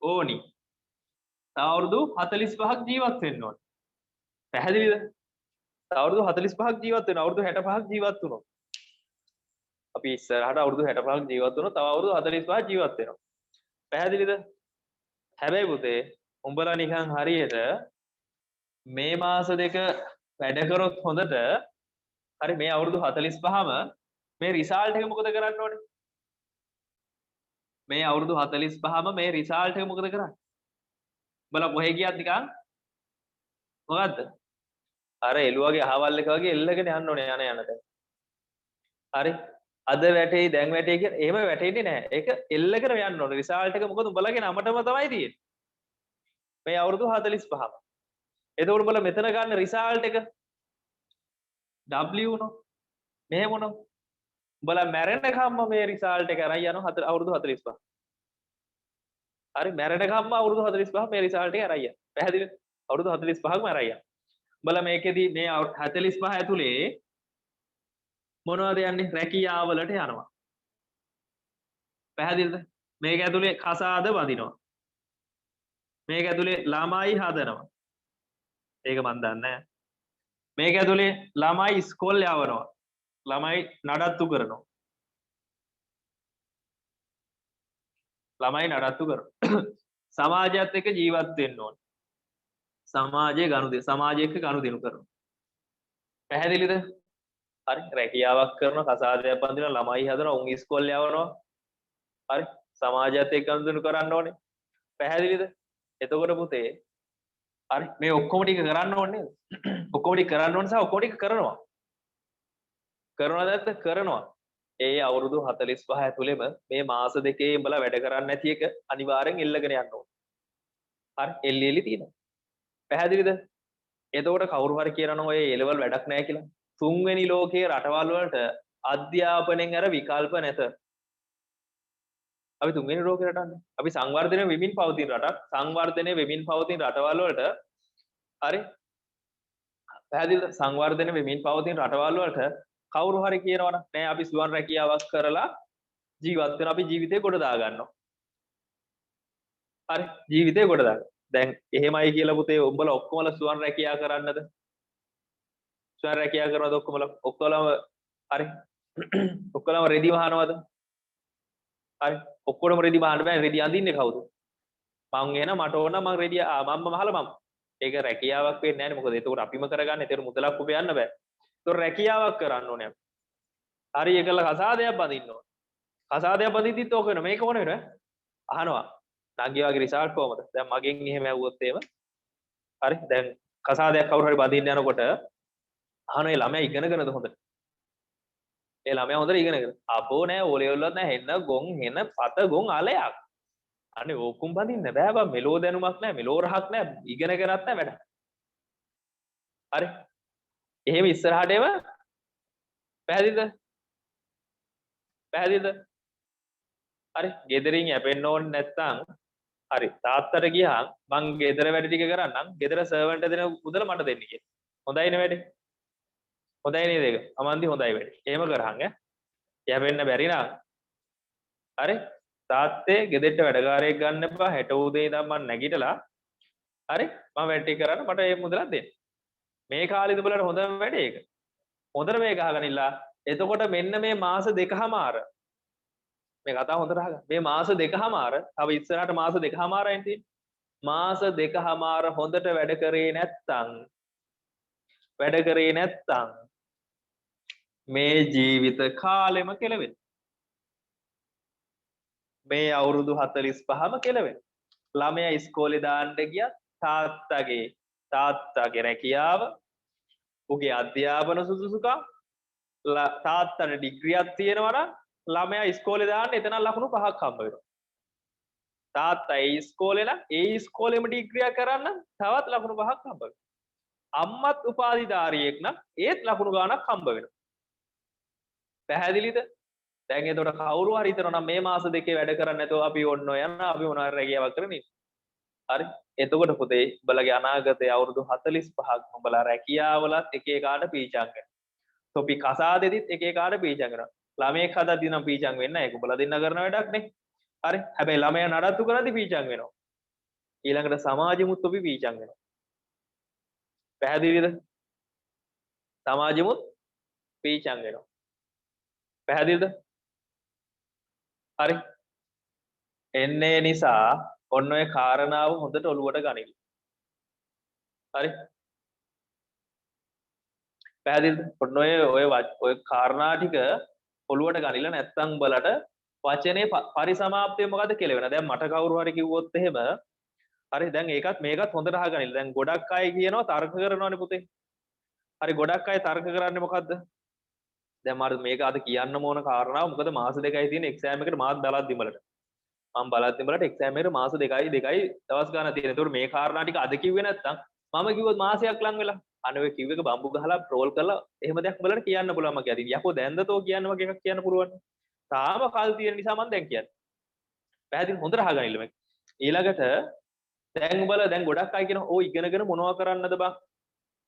ඕනි. තව අවුරුදු 45ක් ජීවත් වෙන්න ඕනේ. පැහැදිලිද? තව අවුරුදු 45ක් ජීවත් වෙනවා. අවුරුදු 65ක් ජීවත් වුණොත්. අපි ඉස්සරහට අවුරුදු 65ක් ජීවත් වුණොත් තව අවුරුදු 45ක් ජීවත් වෙනවා. පැහැදිලිද? හැබැයි පුතේ උඹලා නිකන් හරියට මේ මාස දෙක වැඩ කරොත් හොඳට හරි මේ අවුරුදු 45ම මේ රිසල්ට් එක මොකද කරන්න ඕනේ? මේ අවුරුදු 45ම මේ රිසල්ට් එක මොකද කරන්නේ? උඹලා කොහෙ ගියත් නිකන් මොකද්ද? අර එළුවගේ අහවල් එක වගේ එල්ලගෙන යන්න ඕනේ යන යනට. හරි. අද වැටෙයි දැන් වැටෙයි කියන එහෙම වැටෙන්නේ නැහැ. ඒක එල්ලගෙන යන්න ඕනේ. රිසල්ට් එක මොකද උඹලගේ නමටම තමයි තියෙන්නේ. මේ අවුරුදු 45ම. එතකොට උඹලා මෙතන ගන්න රිසල්ට් එක W උනෝ. මෙහෙම උනෝ. උඹලා මැරෙනකම්ම මේ රිසල්ට් එක අරන් යනවා අවුරුදු 45. හරි මැරෙනකම්ම අවුරුදු 45 මේ රිසල්ට් එක අරන් යනවා. පැහැදිලිද? අවුරුදු 45ක්ම අරන් යනවා. උඹලා මේකෙදි මේ 45 ඇතුලේ මොනවද යන්නේ? රැකියාවලට යනවා. පැහැදිලිද? මේක ඇතුලේ කසාද බඳිනවා. මේක ඇතුලේ ළමයි හදනවා. ඒක මන් දන්නේ නැහැ. මේක ඇතුලේ ළමයි ඉස්කෝලේ යවනවා. ළමයි නඩත්තු කරනවා. ළමයි නඩත්තු කරනවා. සමාජයත් එක්ක ජීවත් වෙන්න ඕනේ. සමාජයේ ගනුදෙනු සමාජයක ගනුදෙනු කරනවා. පැහැදිලිද? හරි රැකියාවක් කරනවා, කසාදයක් බඳිනවා, ළමයි හදනවා, උන් ඉස්කෝලේ යවනවා. හරි සමාජයත් එක්ක ගනුදෙනු කරන්න ඕනේ. පැහැදිලිද? එතකොට පුතේ හරි මේ ඔක්කොම ටික කරන්න ඕනේ නේද? ඔක්කොම ටික කරන්න ඕනේ සහ ඔක්කොම ටික කරනවා. කරනවද නැත්ද? කරනවා. ඒ අවුරුදු 45 ඇතුළෙම මේ මාස දෙකේ උඹලා වැඩ කරන්නේ නැති එක අනිවාර්යෙන් එල්ලගෙන යන්න ඕනේ. හරි එල්ලි එල්ලි තියෙනවා. පැහැදිලිද? එතකොට කවුරු හරි කියනවා ඔය A level වැඩක් නැහැ කියලා. තුන්වෙනි ලෝකයේ රටවල් වලට අධ්‍යාපනයෙන් අර විකල්ප නැත. අපි තුන්වෙනි ලෝකේ රටන්නේ. අපි සංවර්ධනය වෙමින් පවතින රටක්. සංවර්ධනය වෙමින් පවතින රටවල් වලට හරි පැහැදිලිද? සංවර්ධනය වෙමින් පවතින රටවල් වලට කවුරු හරි කියනවනම් නෑ අපි සුවන් රැකියාවක් කරලා ජීවත් වෙන අපි ජීවිතේ ගොඩ දා ගන්නවා. හරි ජීවිතේ ගොඩ දාගන්න. දැන් එහෙමයි කියලා පුතේ උඹලා ඔක්කොමලා සුවන් රැකියාව කරන්නද? සුවන් රැකියාව කරනවද ඔක්කොමලා? ඔක්කොලම හරි. ඔක්කොලම රෙදි වහනවද? හරි. ඔක්කොම රෙදි වහන්න බෑ. රෙදි අඳින්නේ කවුද? මං එහෙනම් මට ඕන මං රෙදි මම්ම මහලා මම. ඒක රැකියාවක් වෙන්නේ නැහැ නේ. මොකද ඒක අපිම කරගන්න. ඒතර මුදලක් උපයන්න බෑ. ඒතර රැකියාවක් කරන්න ඕනේ අපි. හරි ඒකල කසාදයක් බඳින්න ඕනේ. කසාදයක් බඳිද්දිත් ඕක වෙනවා. මේක මොන වෙනවද? අහනවා. නංගි වගේ රිසල්ට් කොහමද? දැන් මගෙන් එහෙම ඇහුවොත් එහෙම හරි දැන් කසාදයක් කවුරු හරි බඳින්න යනකොට අහන ඒ ළමයා ඉගෙනගෙනද හොඳට? ඒ ළමයා හොඳට ඉගෙනගෙන. අපෝ නෑ ඕලේ වලවත් නෑ හෙන්න ගොන් හෙන පත ගොන් අලයක්. අනේ ඕකුම් බඳින්න බෑ බං මෙලෝ දැනුමක් නෑ මෙලෝ රහක් නෑ ඉගෙනගෙනත් නෑ වැඩ. හරි. එහෙම ඉස්සරහට එව පැහැදිලිද? පැහැදිලිද? හරි ගෙදරින් යැපෙන්න ඕනේ නැත්නම් හරි තාත්තට ගියාම මං ගෙදර වැඩ ටික කරන්නම් ගෙදර සර්වන්ට් දෙන මුදල මට දෙන්න කියලා. හොඳයිනේ වැඩේ. හොඳයි නේද ඒක? අමන්දි හොඳයි වැඩේ. එහෙම කරහන් ඈ. යැපෙන්න බැරි නම් හරි තාත්තේ ගෙදරට වැඩකාරයෙක් ගන්න එපා. හෙට උදේ ඉඳන් මං නැගිටලා හරි මම වැඩ ටික කරන්න මට මේ මුදලක් දෙන්න. මේ කාලෙද බලන්න හොඳම වැඩේ ඒක. හොඳට මේක අහගනින්නලා. එතකොට මෙන්න මේ මාස දෙකමාර මේ කතාව හොඳට අහගන්න. මේ මාස දෙකමාර තව ඉස්සරහට මාස දෙකමාරයින් තියෙන්නේ. මාස දෙකමාර හොඳට වැඩ කරේ නැත්තම් මේ ජීවිත කාලෙම කෙලවෙන. මේ අවුරුදු 45ම කෙලවෙන. ළමයා ඉස්කෝලේ දාන්න ගියත් තාත්තගේ රැකියාව උගේ අධ්‍යාපන සුදුසුකම් තාත්තට ඩිග්‍රියක් තියෙනවා නම් ළමයා ඉස්කෝලේ දාන්න එතන ලකුණු 5ක් හම්බ වෙනවා. තාත්තා ඒ ඉස්කෝලේ නම් ඒ ඉස්කෝලේම ඩිග්‍රියක් කරන්න තවත් ලකුණු 5ක් හම්බ වෙනවා. අම්මත් උපාධිධාරියෙක් නම් ඒත් ලකුණු ගාණක් හම්බ වෙනවා. පැහැදිලිද? දැන් ඒතකොට කවුරු හරි හිතනවා නම් මේ මාස දෙකේ වැඩ කරන්නේ නැතුව අපි ඔන්න යන අපි මොනවා හරි රැකියාවක් කරන්නේ. හරි. එතකොට පුතේ උඹලගේ අනාගතයේ අවුරුදු 45ක් උඹලා රැකියාවලත් එක එකාට පීචං වෙනවා. තොපි කසාදෙදිත් එක එකාට පීචං වෙනවා. ළමයෙක් හදද්දී නම් පීචං වෙන්නේ නැහැ. ඒක උඹලා දෙන්න කරන වැඩක් නේ. හරි. හැබැයි ළමයා නඩත්තු කරද්දී පීචං වෙනවා. ඊළඟට සමාජෙමුත් තොපි පීචං වෙනවා. පැහැදිලිද? සමාජෙමුත් පීචං වෙනවා. පැහැදිලිද? හරි. එන්නේ නිසා ඔන්න ඔය කාරණාව හොඳට ඔලුවට ගනින්න. හරි. පැහැදිලිද? ඔන්න ඔය කාරණා ටික ඔලුවට ගනිලා නැත්නම් බලට වචනේ පරිසමාප්තිය මොකද්ද කියලා වෙනවා. දැන් මට කවුරු හරි කිව්වොත් එහෙම හරි දැන් මේකත් හොඳට අහගනින්න. දැන් ගොඩක් අය කියනවා තර්ක කරනවානේ පුතේ. හරි ගොඩක් අය තර්ක කරන්නේ මොකද්ද? දැන් මට මේක අද කියන්න ඕන කාරණාව මොකද මාස දෙකයි තියෙන එක්සෑම් එකට මාත් බලද්දිම වලට. මම බලද්දිම වලට එක්සෑම් එකට මාස දෙකයි දවස් ගානක් තියෙන. ඒතකොට මේ කාරණා ටික අද කිව්වේ නැත්තම් මම කිව්වොත් මාසයක් ලඟ වෙලා අනේ ඔය කිව් එක බම්බු ගහලා රෝල් කරලා එහෙම දෙයක් බලන්න කියන්න පුළුවන් මම කියතින්. යකෝ දැන්ද තෝ කියන්න වගේ එකක් කියන්න පුළුවන්. තාම කල් තියෙන නිසා මම දැන් කියන්නේ. පැහැදිලි හොඳට අහගනින්න මේක. ඊළඟට දැන් උඹලා දැන් ගොඩක් අය කියනවා ඕ ඉගෙනගෙන මොනවා කරන්නද බං?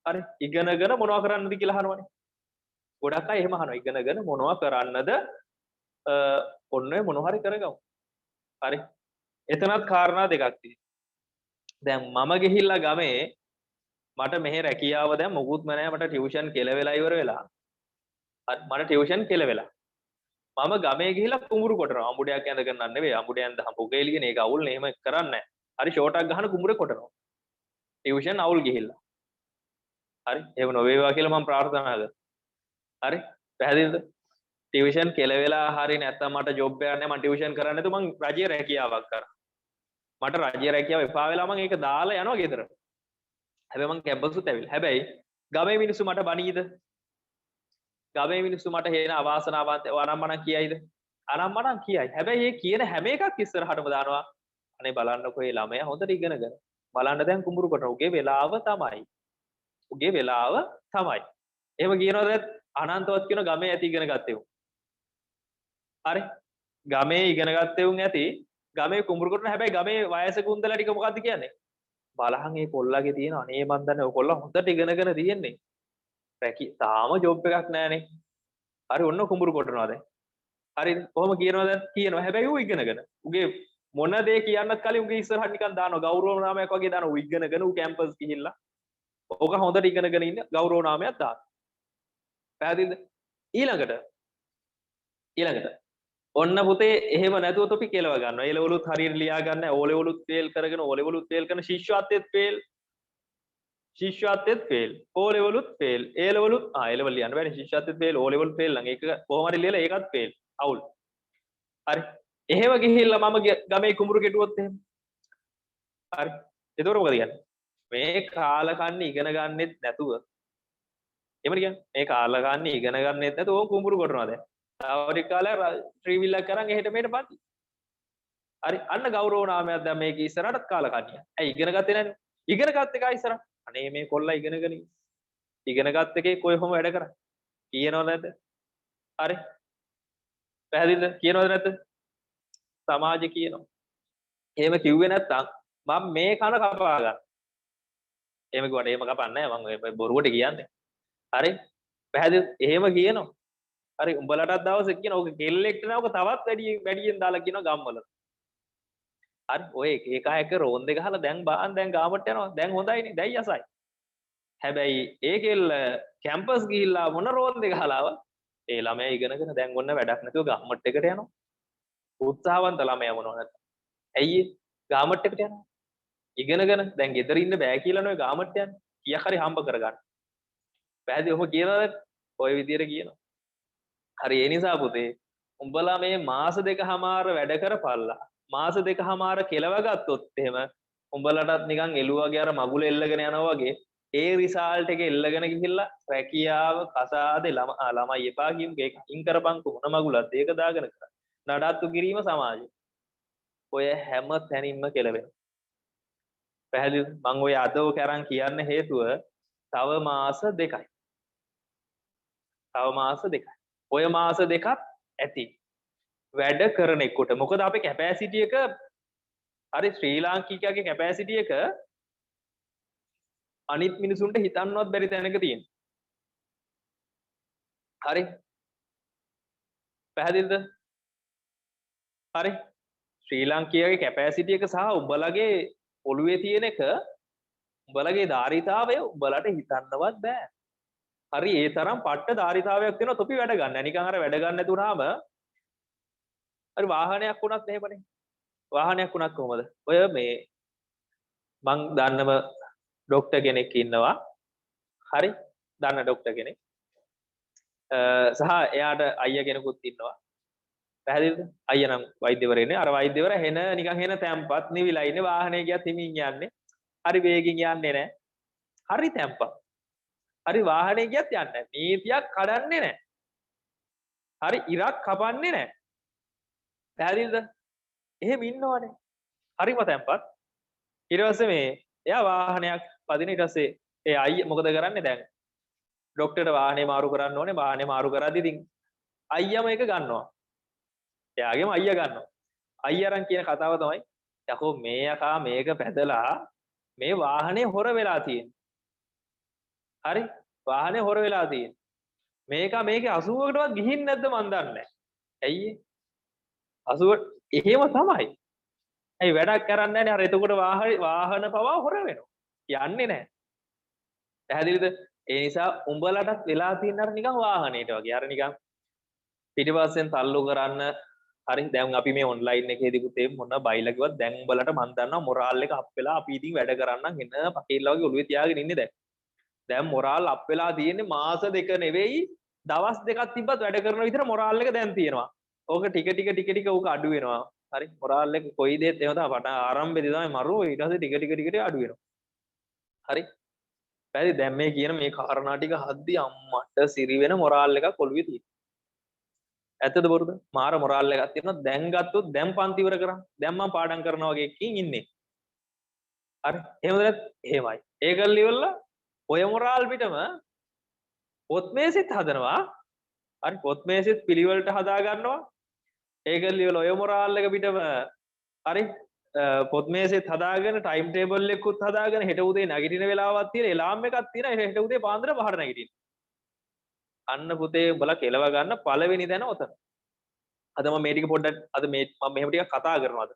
හරි ඉගෙනගෙන මොනවා කරන්නද කියලා අහනවනේ. ගොඩක් අය එහෙම අහනවා ඉගෙනගෙන මොනවා කරන්නද? ඔන්න ඔය මොනවා හරි කරගමු. හරි. එතනත් කාරණා දෙකක් තියෙනවා. දැන් මම ගිහිල්ලා ගමේ මට මෙහෙ රැකියාව දැන් මොකුත්ම නැහැ මට ටියුෂන් කෙලවෙලා ඉවර වෙලා. හරි මට ටියුෂන් කෙලවෙලා. මම ගමේ ගිහිල්ලා කුඹුරු කොටනවා. අඹුඩයක් ඇඳගෙන නන් නෙවෙයි අඹුඩය ඇඳ හම්බුකේලියනේ ඒක අවුල් නේ එහෙම කරන්නේ නැහැ. හරි ෂෝටක් ගහන කුඹුරේ කොටනවා. ටියුෂන් අවුල් ගිහිල්ලා. හරි එහෙම නොවේවා කියලා මම ප්‍රාර්ථනා කරනවා. හරි පැහැදිලිද? ටියුෂන් කෙලවෙලා හරි නැත්නම් මට ජොබ් එකක් නැහැ මම ටියුෂන් කරන්නේ නැතුව මං රජයේ රැකියාවක් කරා. මට රජයේ රැකියාව එපා වෙලා මං ඒක දාලා යනවා ගෙදර. හැබැයි මං කැම්පස් උත් ඇවිල්ලා. හැබැයි ගමේ මිනිස්සු මට බනීද? ගමේ මිනිස්සු මට හේන අවාසනාවන්ත වරම්මනම් කියයිද? අනම්මනම් කියයි. හැබැයි මේ කියන හැම එකක් ඉස්සරහටම දානවා. අනේ බලන්නකෝ මේ ළමයා හොඳට ඉගෙනගෙන. බලන්න දැන් කුඹුරු කොට උගේ වෙලාව තමයි. උගේ වෙලාව තමයි. එහෙම කියනවද අනන්තවත් කියන ගමේ ඇති ඉගෙන ගත්තේ උන්. හරි. ගමේ ඉගෙන ගත්තේ උන් ඇති. ගමේ කුඹුරු කොටන හැබැයි ගමේ වයසක උන්දලා ටික මොකද්ද කියන්නේ? බලහන් මේ කොල්ලගේ තියෙන අනේ මන් දන්නේ ඔය කොල්ල හොඳට ඉගෙනගෙන තියෙන්නේ. තාම ජොබ් එකක් නැහනේ. හරි ඔන්න කුඹුරු කොටනවා දැන්. හරිද? කොහොම කියනවද? කියනවා. හැබැයි ඌ ඉගෙනගෙන. උගේ මොන දේ කියන්නත් කලින් උගේ ඉස්සරහට නිකන් දානවා. ගෞරව නාමයක් වගේ දානවා. ඌ ඉගෙනගෙන ඌ කැම්පස් ගිහිල්ලා. ඕක හොඳට ඉගෙනගෙන ඉන්න ගෞරව නාමයක් දානවා. පැහැදිලිද? ඊළඟට ඔන්න පුතේ එහෙම නැතුව තොපි කෙලව ගන්නවා. ඒ ලෙවලුත් හරියට ලියා ගන්න. ඕ ලෙවලුත් ෆේල් කරගෙන ඕ ලෙවලුත් ෆේල් කරන ශිෂ්‍යත්වෙත් ෆේල්. ශිෂ්‍යත්වෙත් ෆේල්. ඕ ලෙවලුත් ෆේල්. ඒ ලෙවලුත් ඒ ලෙවල් ලියන්න බෑනේ. ශිෂ්‍යත්වෙත් ෆේල්. ඕ ලෙවල් ෆේල් නම් ඒක කොහොම හරි ලියලා ඒකත් ෆේල්. අවුල්. හරි. එහෙම ගිහිල්ලා මම ගමේ කුඹුරු කෙටුවොත් එහෙම. හරි. එතකොට මොකද කියන්නේ? මේ කාලකන්ණි ඉගෙන ගන්නෙත් නැතුව එහෙමද කියන්නේ? මේ කාලකන්ණි ඉගෙන ගන්නෙත් නැතුව ඕන් කුඹුරු කොටනවා දැන්. තව කාලේ ට්‍රීවිල්ලක් කරන් එහෙට මෙහෙට පන්ති. හරි අන්න ගෞරව නාමයක් දැන් මේක ඉස්සරහටත් කාලකන්ණිය. ඇයි ඉගෙන ගත්තේ නැන්නේ? ඉගෙන ගත්ත එක ඉස්සරහ. අනේ මේ කොල්ලා ඉගෙනගෙන ඉගෙන ගත්ත එකේ කොහොම වැඩ කරන්නේ? කියනවද නැද්ද? හරි. පැහැදිලිද? කියනවද නැද්ද? සමාජය කියනවා. එහෙම කිව්වේ නැත්තම් මම මේ කන කපා ගන්න. එහෙම කිව්වට එහෙම කපන්නේ නැහැ මම බොරුවට කියන්නේ. හරි? පැහැදිලිද? එහෙම කියනවා. හරි උඹලටත් දවසක් කියන ඕක කෙල්ලෙක්ට නෑ ඕක තවත් වැඩියෙන් දාලා කියනවා ගම්වල. හරි ඔය එක එක රෝන් දෙක ගහලා දැන් බාන් දැන් ගාමට යනවා. දැන් හොඳයිනේ. දැන් යසයි. හැබැයි ඒ කෙල්ල කැම්පස් ගිහිල්ලා මොන රෝන් දෙක ගහලාව ඒ ළමයා ඉගෙනගෙන දැන් ඔන්න වැඩක් නැතුව ගාමට් එකට යනවා. උත්සාහවන්ත ළමයා මොනව නැත්නම්. ඇයි ගාමට් එකට යනවා? ඉගෙනගෙන දැන් ගෙදර ඉන්න බෑ කියලා නෝ ගාමට් යන්නේ. කීයක් හරි හම්බ කරගන්න. පැහැදිලි ඔහොම කියනවද? ඔය විදියට කියනවා. හරි ඒ නිසා පුතේ උඹලා මේ මාස දෙකමාර වැඩ කරපල්ලා මාස දෙකමාර කෙලව ගත්තොත් එහෙම උඹලටත් නිකන් එළුවගේ අර මගුල එල්ලගෙන යනවා වගේ ඒ රිසල්ට් එක එල්ලගෙන ගිහිල්ලා රැකියාව කසාදේ ළමයි එපා කියමු ඒක අයින් කරපන්කෝ මොන මගුලක්ද ඒක දාගෙන කරා නඩත්තු කිරීම සමාජය ඔය හැම තැනින්ම කෙලවෙනවා පැහැදිලිද මම ඔය අදෝ කරන් කියන්න හේතුව තව මාස දෙකයි ඔය මාස දෙකත් ඇති වැඩ කරන එක්කොට මොකද අපේ කැපැසිටි එක හරි ශ්‍රී ලාංකිකයාගේ කැපැසිටි එක අනිත් මිනිසුන්ට හිතන්නවත් බැරි තැනක තියෙන. හරි පැහැදිලිද? හරි ශ්‍රී ලාංකිකයාගේ කැපැසිටි එක සහ උඹලගේ ඔළුවේ තියෙන එක උඹලගේ ධාරිතාවය උඹලට හිතන්නවත් බෑ. හරි ඒ තරම් පට්ට ධාරිතාවයක් තියෙනවා තොපි වැඩ ගන්න. නිකන් අර වැඩ ගන්න නැතුනහම හරි වාහනයක් වුණත් එහෙමනේ. වාහනයක් වුණත් කොහමද? ඔය මේ මං දන්නම ඩොක්ටර් කෙනෙක් ඉන්නවා. හරි දන්න ඩොක්ටර් කෙනෙක්. සහ එයාට අයියා කෙනෙකුත් ඉන්නවා. පැහැදිලිද? අයියා නම් වෛද්‍යවරයෙන්නේ. අර වෛද්‍යවර හෙන නිකන් හෙන තැම්පත් නිවිලා ඉන්නේ වාහනේ ගියත් හිමින් යන්නේ. හරි වේගෙන් යන්නේ නැහැ. හරි තැම්පත්. හරි වාහනේ ගියත් යන්නේ නැහැ. නීතියක් කඩන්නේ නැහැ. හරි ඉරක් කපන්නේ නැහැ. පැහැදිලිද? එහෙම ඉන්නවනේ. හරිම තැම්පත්. ඊට පස්සේ මේ එයා වාහනයක් පදින ඊට පස්සේ ඒ අයියා මොකද කරන්නේ දැන්? ඩොක්ටර්ට වාහනේ මාරු කරන්න ඕනේ. වාහනේ මාරු කරද්දි ඉතින් අයියාම ඒක ගන්නවා. එයාගේම අයියා ගන්නවා. අයියාරන් කියන කතාව තමයි යකෝ මේ යකා මේක පැදලා මේ වාහනේ හොර වෙලා තියෙන්නේ. හරි? වාහනේ හොර වෙලා තියෙන්නේ. මේක මේකේ 80කටවත් ගිහින් නැද්ද මන් දන්නේ නැහැ. ඇයි ඒ? 80 එහෙම තමයි. ඇයි වැඩක් කරන්නේ නැහැනේ. අර එතකොට වාහන පවා හොර වෙනවා. යන්නේ නැහැ. පැහැදිලිද? ඒ නිසා උඹලටත් වෙලා තියෙන අර නිකන් වාහනේට වගේ. අර නිකන් පිටිපස්සෙන් තල්ලු කරන්න හරි දැන් අපි මේ ඔන්ලයින් එකේදී පුතේ මොන බයිලා කිව්වත් දැන් උඹලට මන් දන්නවා මොරාල් එක අප් වෙලා අපි ඉතින් වැඩ කරන්නම් එන පකේල්ලා වගේ ඔළුවේ තියාගෙන ඉන්නේ දැන්. දැන් මොරාල් අප් වෙලා තියෙන්නේ මාස දෙක නෙවෙයි දවස් දෙකක් තිබ්බත් වැඩ කරන විතර මොරාල් එක දැන් තියෙනවා. ඕක ටික ඕක අඩු වෙනවා. හරි මොරාල් එක කොයි දෙයක් එහෙම තමයි පටන් ආරම්භයේදී තමයි මරුව ඊට පස්සේ ටික අඩු වෙනවා. හරි පැහැදිලි දැන් මේ කියන මේ කාරණා ටික හද්දි අම්මට සිරි වෙන මොරාල් එකක් ඔළුවේ තියෙනවා. ඇත්තද බොරුද? මාර මොරාල් එකක් තියෙනවා. දැන් ගත්තොත් දැන් පන්ති ඉවර කරා. දැන් මම පාඩම් කරනවා වගේ එකකින් ඉන්නේ. හරි. එහෙමද නැත්? එහෙමයි. ඒකල් ඉවරලා ඔය මොරාල් පිටම පොත් මේසෙත් හදනවා. හරි පොත් මේසෙත් පිළිවෙලට හදා ගන්නවා. ඒකල් ඉවරලා ඔය මොරාල් එක පිටම හරි පොත් මේසෙත් හදාගෙන ටයිම් ටේබල් එකකුත් හදාගෙන හෙට උදේ නැගිටින වෙලාවක් තියෙන එලාම් එකක් තියෙන හෙට උදේ පාන්දර 5ට නැගිටින්න. අන්න පුතේ උඹලා කෙලව ගන්න පළවෙනි දැන ඔතන. අද මම මේ ටික පොඩ්ඩක් අද මේ මම මෙහෙම ටිකක් කතා කරනවා අද.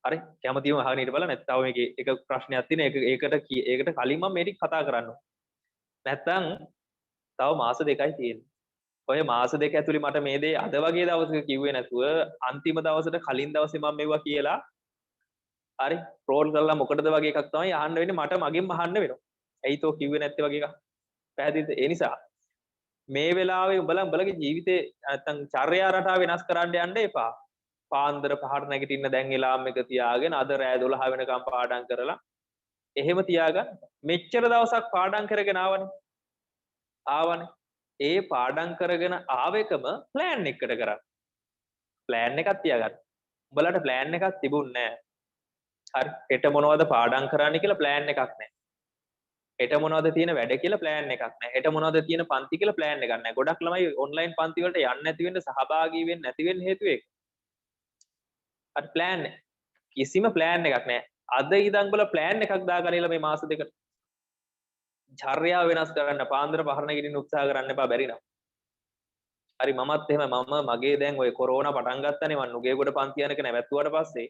හරි කැමතිවම අහගෙන ඉන්න බලන්න. නැත්නම් තව මේකේ එක ප්‍රශ්නයක් තියෙන ඒකට කලින් මම මේ ටික කතා කරන්න ඕනේ. නැත්නම් තව මාස දෙකයි තියෙන්නේ. ඔය මාස දෙක ඇතුලේ මට මේ දේ අද වගේ දවසක කිව්වේ නැතුව අන්තිම දවසට කලින් දවසේ මම මෙවුවා කියලා හරි රෝල් කරලා මොකටද වගේ එකක් තමයි අහන්න වෙන්නේ මට මගෙන් අහන්න වෙනවා. ඇයි තෝ කිව්වේ නැත්තේ වගේ එකක්. පැහැදිලිද? ඒ නිසා මේ වෙලාවේ උඹලගේ ජීවිතේ නැත්තම් චර්යා රටාව වෙනස් කරන්න යන්න එපා. පාන්දර 5ට නැගිටින්න දැන් එලාම් එක තියාගෙන අද රෑ 12 වෙනකම් පාඩම් කරලා එහෙම තියාගන්න. මෙච්චර දවසක් පාඩම් කරගෙන ආවනේ. ඒ පාඩම් කරගෙන ආවෙකම ප්ලෑන් එකකට කරා. ප්ලෑන් එකක් තියාගන්න. උඹලට ප්ලෑන් එකක් තිබුණේ නැහැ. හරි. හෙට මොනවද පාඩම් කරන්න කියලා ප්ලෑන් එකක් නැහැ. හෙට මොනවද තියෙන වැඩ කියලා ප්ලෑන් එකක් නැහැ. හෙට මොනවද තියෙන පන්ති කියලා ප්ලෑන් එකක් නැහැ. ගොඩක් ළමයි ඔන්ලයින් පන්ති වලට යන්නේ නැති වෙන්න සහභාගී වෙන්නේ නැති වෙන්න හේතුව ඒක. හරි ප්ලෑන් නැහැ. කිසිම ප්ලෑන් එකක් නැහැ. අද ඉඳන් උඹලා ප්ලෑන් එකක් දාගන්නilla මේ මාස දෙකට. චර්යාව වෙනස් කරන්න පාන්දර 5 නැගිටින්න උත්සාහ කරන්න එපා බැරි නම්. හරි මමත් එහෙම මගේ දැන් ඔය කොරෝනා පටන් ගත්තනේ මම නුගේගොඩ පන්ති යනක නැවැත්තුවාට පස්සේ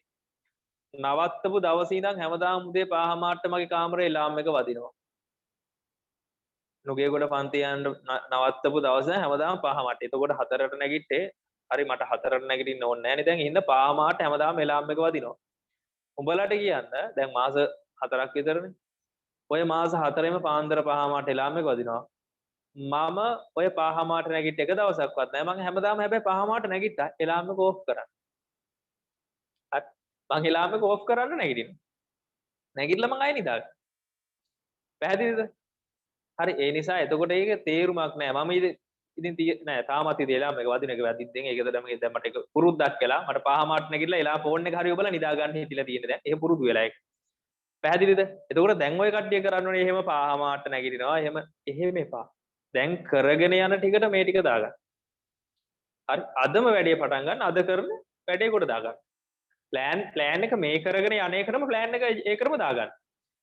නවත්තපු දවසේ ඉඳන් හැමදාම උදේ 5:00ට මගේ කාමරේ එලාම් එක වදිනවා. නුගේගොඩ පන්ති යන්න නවත්තපු දවසේ හැමදාම 5:00ට. එතකොට 4ට නැගිට්ටේ. හරි මට 4ට නැගිටින්න ඕනේ නැහැ නේ. දැන් ඉන්න 5:00ට හැමදාම එලාම් එක වදිනවා. උඹලට කියන්න දැන් මාස 4ක් විතරනේ. ඔය මාස 4ෙම පාන්දර 5:00ට එලාම් එක වදිනවා. මම ඔය 5:00ට නැගිට එක දවසක්වත් නැහැ. මම හැමදාම හැබැයි 5:00ට නැගිට්ටා එලාම් එක ඕෆ් කරන්න. හරි. මං එලාම් එක ඕෆ් කරන්න නැගිටිනවා. නැගිටලා මං ආයෙ නිදාගන්න. පැහැදිලිද? හරි ඒ නිසා එතකොට ඒක තේරුමක් නැහැ. මම ඉතින් නෑ තාමත් ඉතින් එලාම් එක වදින එක වැදිද්දෙන් ඒකද දැන් මට ඒක පුරුද්දක් වෙලා මට 5:00ට නැගිටලා එලාම් ෆෝන් එක හරි ඔබලා නිදා ගන්න හිතිලා තියෙන දැන්. ඒක පුරුදු වෙලා ඒක. පැහැදිලිද? එතකොට දැන් ඔය කට්ටිය කරන්න ඕනේ එහෙම 5:00ට නැගිටිනවා එහෙම එපා. දැන් කරගෙන යන ටිකට මේ ටික දාගන්න. හරි අදම වැඩේ පටන් ගන්න අද කරන වැඩේ කොට දාගන්න. ප්ලෑන් එක මේ කරගෙන යන්නේකටම ප්ලෑන් එක ඒකටම දාගන්න.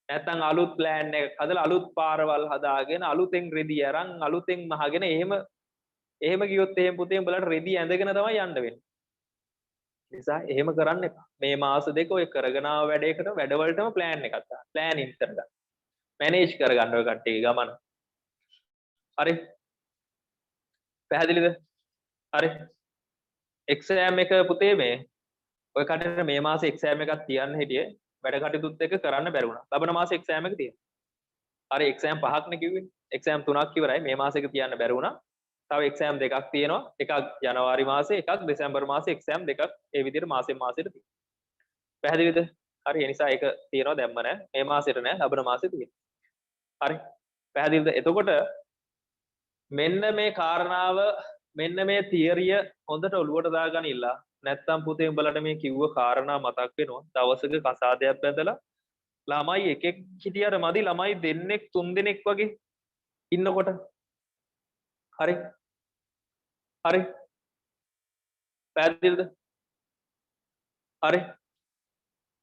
නැත්තම් අලුත් ප්ලෑන් එකක් හදලා අලුත් පාරවල් හදාගෙන අලුතෙන් රෙදි අරන් අලුතෙන් මහගෙන එහෙම ගියොත් එහෙම පුතේ උඹලට රෙදි ඇඳගෙන තමයි යන්න වෙන්නේ. නිසා එහෙම කරන්න එපා. මේ මාස දෙක ඔය කරගෙන ආව වැඩේකට වැඩවලටම ප්ලෑන් එකක් දාන්න. ප්ලෑනින් කරගන්න. මැනේජ් කරගන්න ඔය කට්ටියගේ ගමන. හරි. පැහැදිලිද? හරි. එක්සෑම් එක පුතේ මේ ඔය කටට මේ මාසේ එක්සෑම් එකක් තියන්න හිටියේ වැඩ කටයුතුත් එක්ක කරන්න බැරි වුණා. ලබන මාසේ එක්සෑම් එක තියෙනවා. හරි එක්සෑම් පහක්නේ කිව්වේ. එක්සෑම් තුනක් ඉවරයි. මේ මාසෙක තියන්න බැරි වුණා. තව එක්සෑම් දෙකක් තියෙනවා. එකක් ජනවාරි මාසේ එකක් දෙසැම්බර් මාසේ එක්සෑම් දෙකක් ඒ විදිහට මාසෙන් මාසෙට තියෙනවා. පැහැදිලිද? හරි ඒ නිසා ඒක තියෙනවා දැම්ම නෑ. මේ මාසෙට නෑ ලබන මාසෙ තියෙනවා. හරි. පැහැදිලිද? එතකොට මෙන්න මේ කාරණාව මෙන්න මේ තියරිය හොඳට ඔලුවට දාගනින්න. නැත්තම් පුතේ උඹලට මේ කිව්ව කාරණා මතක් වෙනවා. දවසක කසාදයක් බැඳලා ළමයි එකෙක් හිටියට මදි ළමයි දෙන්නෙක් තුන් දෙනෙක් වගේ ඉන්නකොට. හරි. හරි. පැහැදිලිද? හරි.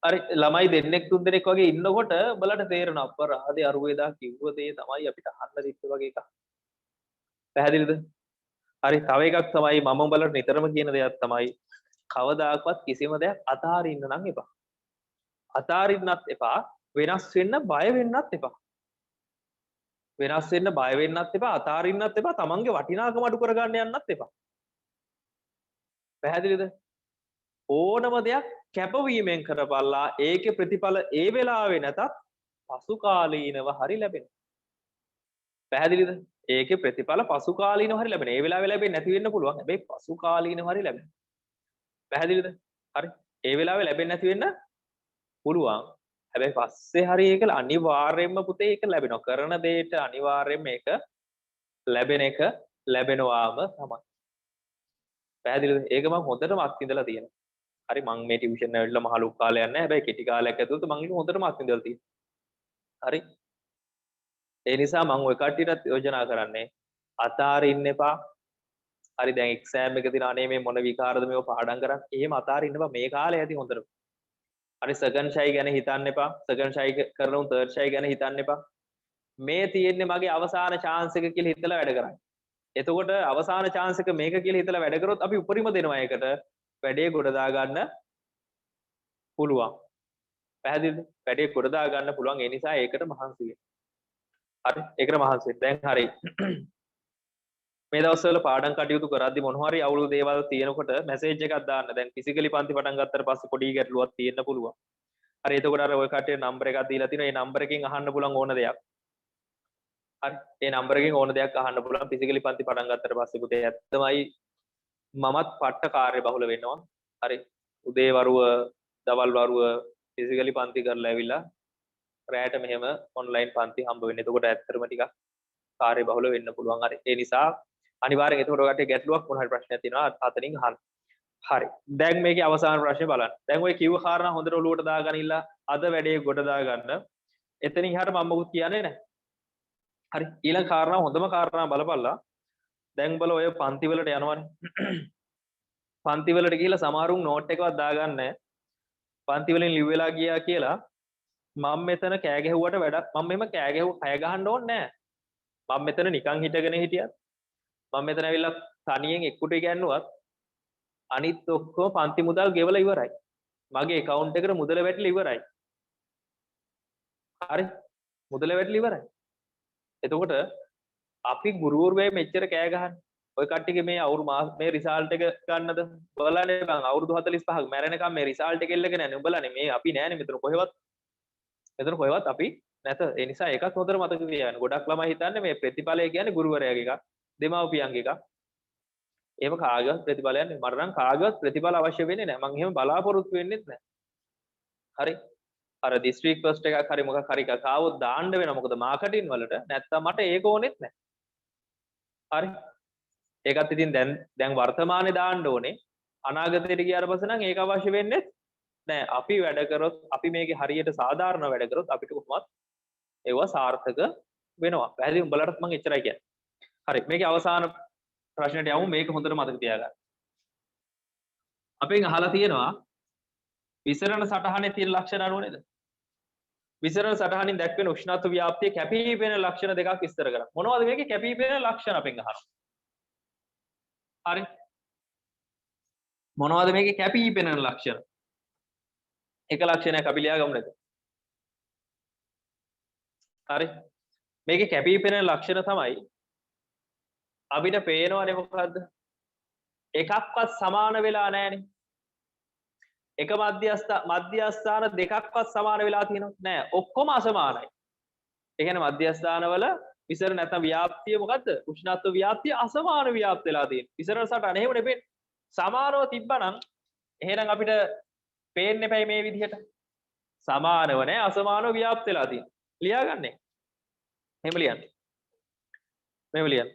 හරි ළමයි දෙන්නෙක් තුන් දෙනෙක් වගේ ඉන්නකොට උඹලට තේරෙනවා අපරාධේ අරුවේදා කිව්ව දේ තමයි අපිට අහන්න තිබ්බ වගේ එකක්. පැහැදිලිද? හරි තව එකක් තමයි මම උඹලට නිතරම කියන දෙයක් තමයි කවදාකවත් කිසිම දෙයක් අතාරින්න නම් එපා. අතාරින්නත් එපා වෙනස් වෙන්න බය වෙන්නත් එපා. වෙනස් වෙන්න බය වෙන්නත් එපා අතාරින්නත් එපා තමන්ගේ වටිනාකම අඩු කරගන්න යන්නත් එපා. පැහැදිලිද? ඕනම දෙයක් කැපවීමෙන් කරපල්ලා ඒකේ ප්‍රතිඵල ඒ වෙලාවේ නැතත් පසු කාලීනව හරි ලැබෙනවා. පැහැදිලිද? ඒකේ ප්‍රතිඵල පසු කාලීනව හරි ලැබෙනවා. ඒ වෙලාවේ ලැබෙන්නේ නැති වෙන්න පුළුවන්. හැබැයි පසු කාලීනව හරි ලැබෙනවා. පැහැදිලිද? හරි. ඒ වෙලාවේ ලැබෙන්නේ නැති වෙන්න පුළුවන්. හැබැයි පස්සේ හරි ඒක අනිවාර්යයෙන්ම පුතේ ඒක ලැබෙනවා. කරන දෙයට අනිවාර්යයෙන් මේක ලැබෙන එක ලැබෙනවාම තමයි. පැහැදිලිද? ඒක මම හොඳටම අත්විඳලා තියෙනවා. හරි මම මේ ටියුෂන් වලට මහ ලොකු කාලයක් නැහැ. හැබැයි කෙටි කාලයක් ඇතුළත මම ඒක හොඳටම අත්විඳලා තියෙනවා. හරි. ඒ නිසා මම ඔය කට්ටියටත් යෝජනා කරන්නේ අතාරින්න එපා. හරි දැන් එක්සෑම් එක දින අනේ මේ මොන විකාරද මේව පාඩම් කරන් එහෙම අතාරින්න එපා. මේ කාලේ ඇති හොඳට. හරි සෙකන්ඩ් ෂයි ගැන හිතන්න එපා. සෙකන්ඩ් ෂයි කරන උන් තර්ඩ් ෂයි ගැන හිතන්න එපා. මේ තියෙන්නේ මගේ අවසාන chance එක කියලා හිතලා වැඩ කරන්න. එතකොට අවසාන chance එක මේක කියලා හිතලා වැඩ කරොත් අපි උපරිම දෙනවා ඒකට වැඩේ ගොඩ දා ගන්න පුළුවන්. පැහැදිලිද? වැඩේ ගොඩ දා ගන්න පුළුවන්. ඒ නිසා ඒකට මහන්සි වෙන්න. හරි ඒකට මහන්සි වෙන්න. දැන් හරි. මේ දවස්වල පාඩම් කටයුතු කරද්දි මොන හරි අවුල් දේවල් තියෙනකොට මැසේජ් එකක් දාන්න. දැන් ෆිසිකලි පන්ති පටන් ගත්තට පස්සේ පොඩි ගැටලුවක් තියෙන්න පුළුවන්. හරි එතකොට අර ඔය කට්ටිය නම්බර් එකක් දීලා තිනවා. ඒ නම්බර් එකෙන් අහන්න පුළුවන් ඕන දෙයක්. හරි ඒ නම්බර් එකෙන් ඕන දෙයක් අහන්න පුළුවන්. ෆිසිකලි පන්ති පටන් ගත්තට පස්සේ පුතේ ඇත්තමයි මමත් පට්ට කාර්ය බහුල වෙනවා. හරි උදේ වරුව දවල් වරුව ෆිසිකලි පන්ති කරලා ඇවිල්ලා රැයට මෙහෙම ඔන්ලයින් පන්ති හම්බ වෙන්නේ. එතකොට ඇත්තටම ටිකක් කාර්ය බහුල වෙන්න පුළුවන්. හරි ඒ නිසා අනිවාර්යෙන් එතකොට ඔයගොල්ලන්ට ගැටලුවක් මොන හරි ප්‍රශ්නයක් තියෙනවා අතනින් අහන්න. හරි. දැන් මේකේ අවසාන ප්‍රශ්නේ බලන්න. දැන් ඔය කිව්ව කාරණා හොඳට ඔලුවට දාගනින්න අද වැඩේ ගොඩ දාගන්න. එතනින් එහාට මම මොකුත් කියන්නේ නැහැ. හරි. ඊළඟ කාරණා හොඳම කාරණා බලපල්ලා. දැන් බල ඔය පන්ති වලට යනවනේ. පන්ති වලට ගිහිල්ලා සමහරුන් නෝට් එකවත් දාගන්නේ නැහැ. පන්ති වලින් ලිව් වෙලා ගියා කියලා මම මෙතන කෑ ගැහුවට වැඩක් මම මෙහෙම කෑ ගහන්න ඕනේ නැහැ. මම මෙතන නිකන් හිටගෙන හිටියත් මම මෙතන ඇවිල්ලා තනියෙන් එක්කුට ඉගැන්නුවත් අනිත් ඔක්කොම පන්ති මුදල් ගෙවලා ඉවරයි. මගේ account එකට මුදල වැටිලා ඉවරයි. හරි. මුදල වැටිලා ඉවරයි. එතකොට අපි ගුරුවරු වෙයි මෙච්චර කෑ ගහන්නේ. ඔය කට්ටියගේ මේ අවුරු මාස මේ රිසල්ට් එක ගන්නද? බලන්නේ බං අවුරුදු 45ක් මැරෙනකම් මේ රිසල්ට් එක එල්ලගෙන යන්නේ. උඹලානේ මේ අපි නෑනේ මෙතන කොහෙවත්. මෙතන කොහෙවත් අපි නැත. ඒ නිසා ඒකත් හොඳට මතක තියාගන්න. ගොඩක් ළමයි හිතන්නේ මේ ප්‍රතිඵලය කියන්නේ ගුරුවරයාගේ එකක්. දෙමාපියන්ගේ එකක්. එහෙම කාගවත් ප්‍රතිඵලයක් නෙමෙයි. මට නම් කාගවත් ප්‍රතිඵල අවශ්‍ය වෙන්නේ නැහැ. මම එහෙම බලාපොරොත්තු වෙන්නෙත් නැහැ. හරි. අර දිස්ත්‍රික් ෆස්ට් එකක් හරි මොකක් හරි එකක් ආවොත් දාන්න වෙනවා. මොකද මාකටින් වලට නැත්තම් මට ඒක ඕනෙත් නැහැ. හරි. ඒකත් ඉතින් දැන් වර්තමානයේ දාන්න ඕනේ. අනාගතයට ගියාට පස්සේ නම් ඒක අවශ්‍ය වෙන්නේ නැහැ. අපි වැඩ කරොත් අපි මේකේ හරියට සාධාරණ වැඩ කරොත් අපිට කොහොමවත් ඒවා සාර්ථක වෙනවා. පැහැදිලි උඹලටත් මම එච්චරයි කියන්නේ. හරි මේකේ අවසාන ප්‍රශ්නට යමු. මේක හොඳට මතක තියාගන්න. අපෙන් අහලා තියෙනවා විසරණ සටහනේ තියෙන ලක්ෂණ අනුව නේද? විසරණ සටහනින් දැක්වෙන උෂ්ණත්ව ව්‍යාප්තිය කැපී පෙනෙන ලක්ෂණ දෙකක් විස්තර කරන්න. මොනවද මේකේ කැපී පෙනෙන ලක්ෂණ අපෙන් අහනවා. හරි. මොනවද මේකේ කැපී පෙනෙන ලක්ෂණ? එක ලක්ෂණයක් අපි ලියා ගමු නේද? හරි. මේකේ කැපී පෙනෙන ලක්ෂණ තමයි අපිට පේනවනේ මොකද්ද? එකක්වත් සමාන වෙලා නැහැනේ. එක මධ්‍යස්ථාන දෙකක්වත් සමාන වෙලා තියෙනවද? නෑ. ඔක්කොම අසමානයි. ඒ කියන්නේ මධ්‍යස්ථානවල විසරණ නැත්නම් ව්‍යාප්තිය මොකද්ද? උෂ්ණත්ව ව්‍යාප්තිය අසමාන ව්‍යාප්ත වෙලා තියෙනවා. විසරණ සටහන එහෙම නෙපෙන්නේ. සමානව තිබ්බනම් එහෙනම් අපිට පේන්නේ නැපයි මේ විදිහට. සමානව නෑ අසමානව ව්‍යාප්ත වෙලා තියෙනවා. ලියාගන්නේ. එහෙම ලියන්න. මෙහෙම ලියන්න.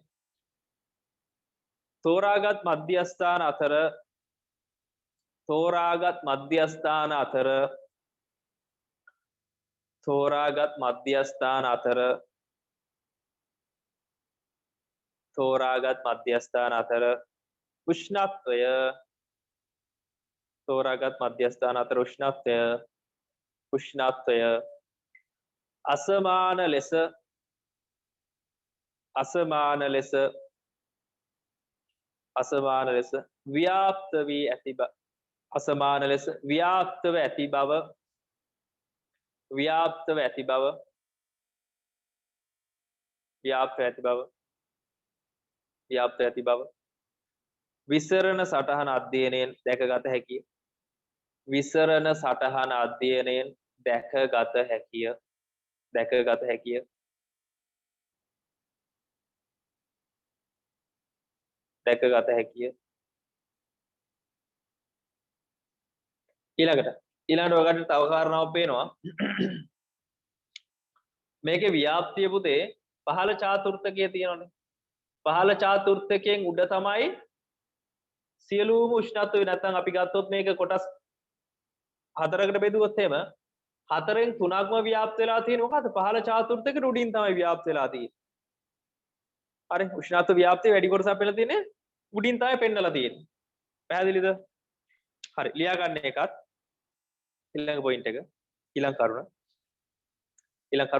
තෝරාගත් මධ්‍යස්ථාන අතර තෝරාගත් මධ්‍යස්ථාන අතර තෝරාගත් මධ්‍යස්ථාන අතර තෝරාගත් මධ්‍යස්ථාන අතර උෂ්ණත්වය තෝරාගත් මධ්‍යස්ථාන අතර උෂ්ණත්වය අසමාන ලෙස ව්‍යාප්ත වී ඇති බව අසමාන ලෙස ව්‍යාප්තව ඇති බව විසරණ සටහන අධ්‍යයනයෙන් දැකගත හැකිය. විසරණ සටහන අධ්‍යයනයෙන් දැකගත හැකිය. ඊළඟට ඔයගොල්ලන්ට තව කාරණාවක් පේනවා. මේකේ ව්‍යාප්තිය පුතේ පහළ චාතුර්ථකයේ තියෙනවනේ. පහළ චාතුර්ථකයෙන් උඩ තමයි සියලුම උෂ්ණත්වය නැත්නම් අපි ගත්තොත් මේක කොටස් හතරකට බෙදුවොත් එහෙම හතරෙන් තුනක්ම ව්‍යාප්ත වෙලා තියෙන මොකද්ද? පහළ චාතුර්ථකෙට උඩින් තමයි ව්‍යාප්ත වෙලා තියෙන්නේ. හරි උෂ්ණත්ව ව්‍යාප්තිය වැඩි කොටසක් වෙලා තියෙන්නේ උඩින් තමයි පෙන්නලා තියෙන්නේ. පැහැදිලිද? හරි ලියා ගන්න එකත් ඊළඟ පොයින්ට් එක ඊළඟ කරුණ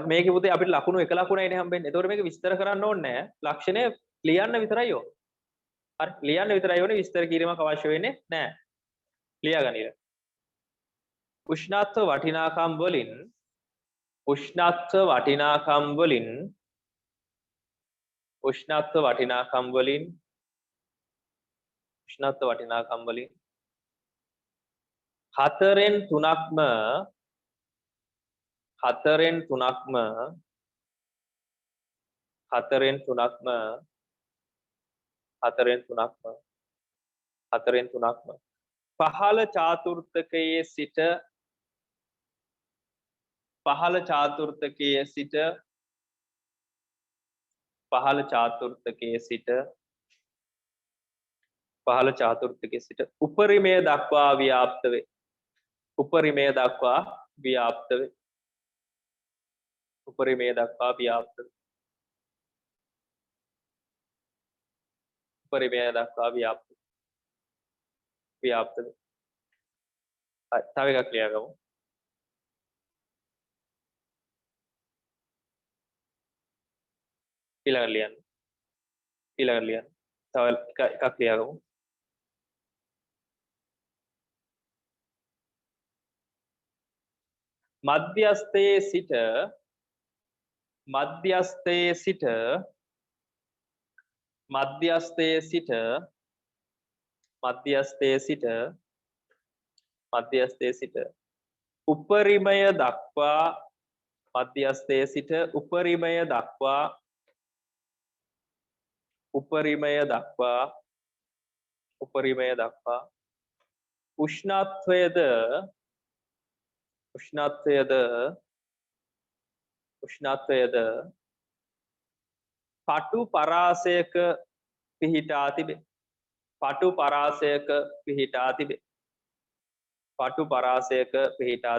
මේකේ පුතේ අපිට ලකුණු එක ලකුණයිනේ හම්බෙන්නේ. ඒතකොට මේක විස්තර කරන්න ඕනේ නැහැ. ලක්ෂණය ලියන්න විතරයි ඕන. හරි ලියන්න විතරයි ඕනේ. විස්තර කිරීමක් අවශ්‍ය වෙන්නේ නැහැ. ලියා ගන්න ඊළඟ. උෂ්ණත්ව වටිනාකම් වලින් හතරෙන් තුනක්ම පහළ චාතුර්ථකයේ සිට උපරිමය දක්වා ව්‍යාප්ත වේ. තව එකක් ලියා ගමු. ඊළඟට ලියන්න. තව එකක් ලියා ගමු. මධ්‍යස්ථයේ සිට උපරිමය දක්වා උෂ්ණත්වයද පටු පරාසයක පිහිටා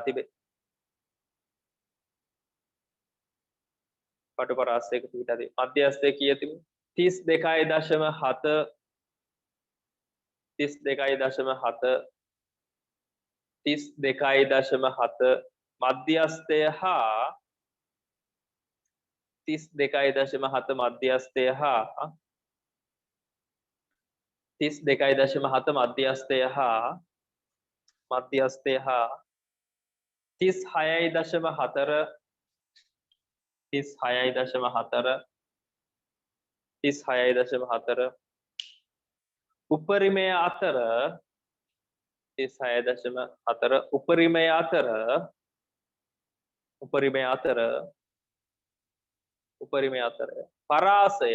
තිබේ. පටු පරාසයක පිහිටා තිබේ. මධ්‍යස්ථය කීය තිබුණේ? 32.7 32.7 මධ්‍යස්ථය හා 32.7 මධ්‍යස්ථය හා 32.7 මධ්‍යස්ථය හා 36.4 36.4 උපරිමය අතර 36.4 උපරිමය අතර පරාසය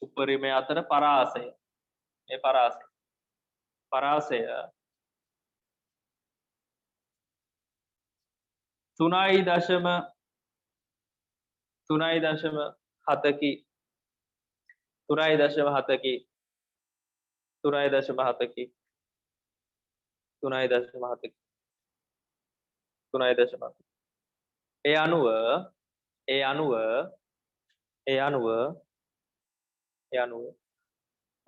උපරිමය අතර පරාසය මේ පරාසය 3.7කි 3.7කි ඒ අනුව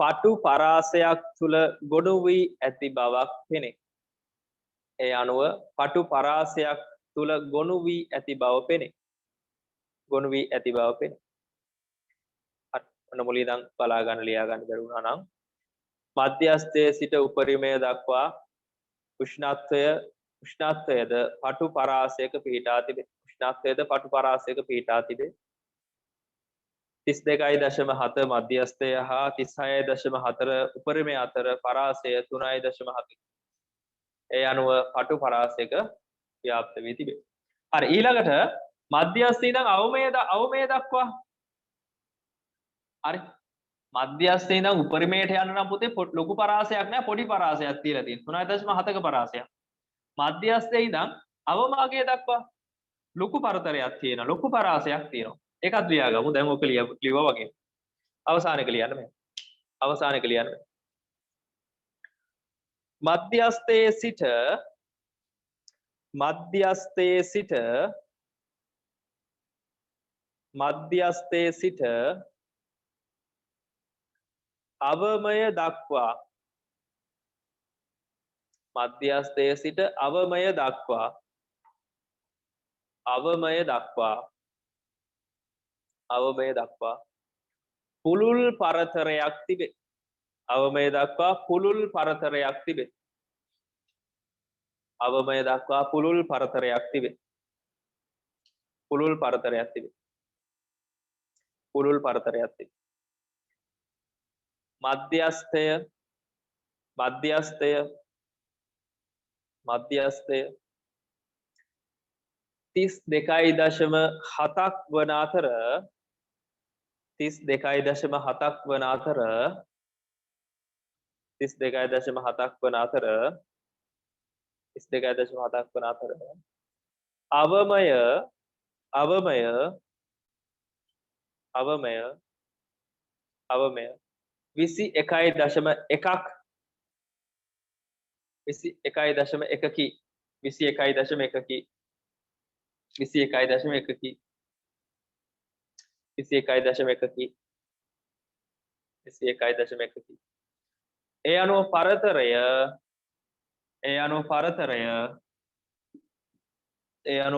පටු පරාසයක් තුල ගොනු වී ඇති බවක් පෙනේ. ඒ අනුව පටු පරාසයක් තුල ගොනු වී ඇති බව පෙනේ. අන්න මුලින් ඉඳන් බලා ගන්න ලියා ගන්න බැරුණා නම් මධ්‍යස්ථයේ සිට උපරිමය දක්වා උෂ්ණත්වයද පටු පරාසයක පිහිටා තිබේ. 32.7 මධ්‍යස්ථය හා 36.4 උපරිමය අතර පරාසය 3.7. ඒ අනුව පටු පරාසයක ව්‍යාප්ත වී තිබේ. හරි ඊළඟට මධ්‍යස්ථය ඉඳන් අවමය දක්වා. හරි මධ්‍යස්ථය ඉඳන් උපරිමයට යන්න නම් පුතේ ලොකු පරාසයක් නෑ පොඩි පරාසයක් තියලා තියෙනවා 3.7ක පරාසයක්. මධ්‍යස්ථය ඉඳන් අවමාගය දක්වා ලොකු පරතරයක් තියෙනවා ලොකු පරාසයක් තියෙනවා. ඒකත් ලියාගමු. දැන් ඔක ලියුවා වගේ. අවසානයක ලියන්න මේ. මධ්‍යස්ථයේ සිට අවමය දක්වා පුළුල් පරතරයක් තිබේ. අවමය දක්වා පුළුල් පරතරයක් තිබේ. මධ්‍යස්ථය 32.7ක් වන අතර 32.7ක් වන අතර අවමය 21.1කි. ඒ අනුව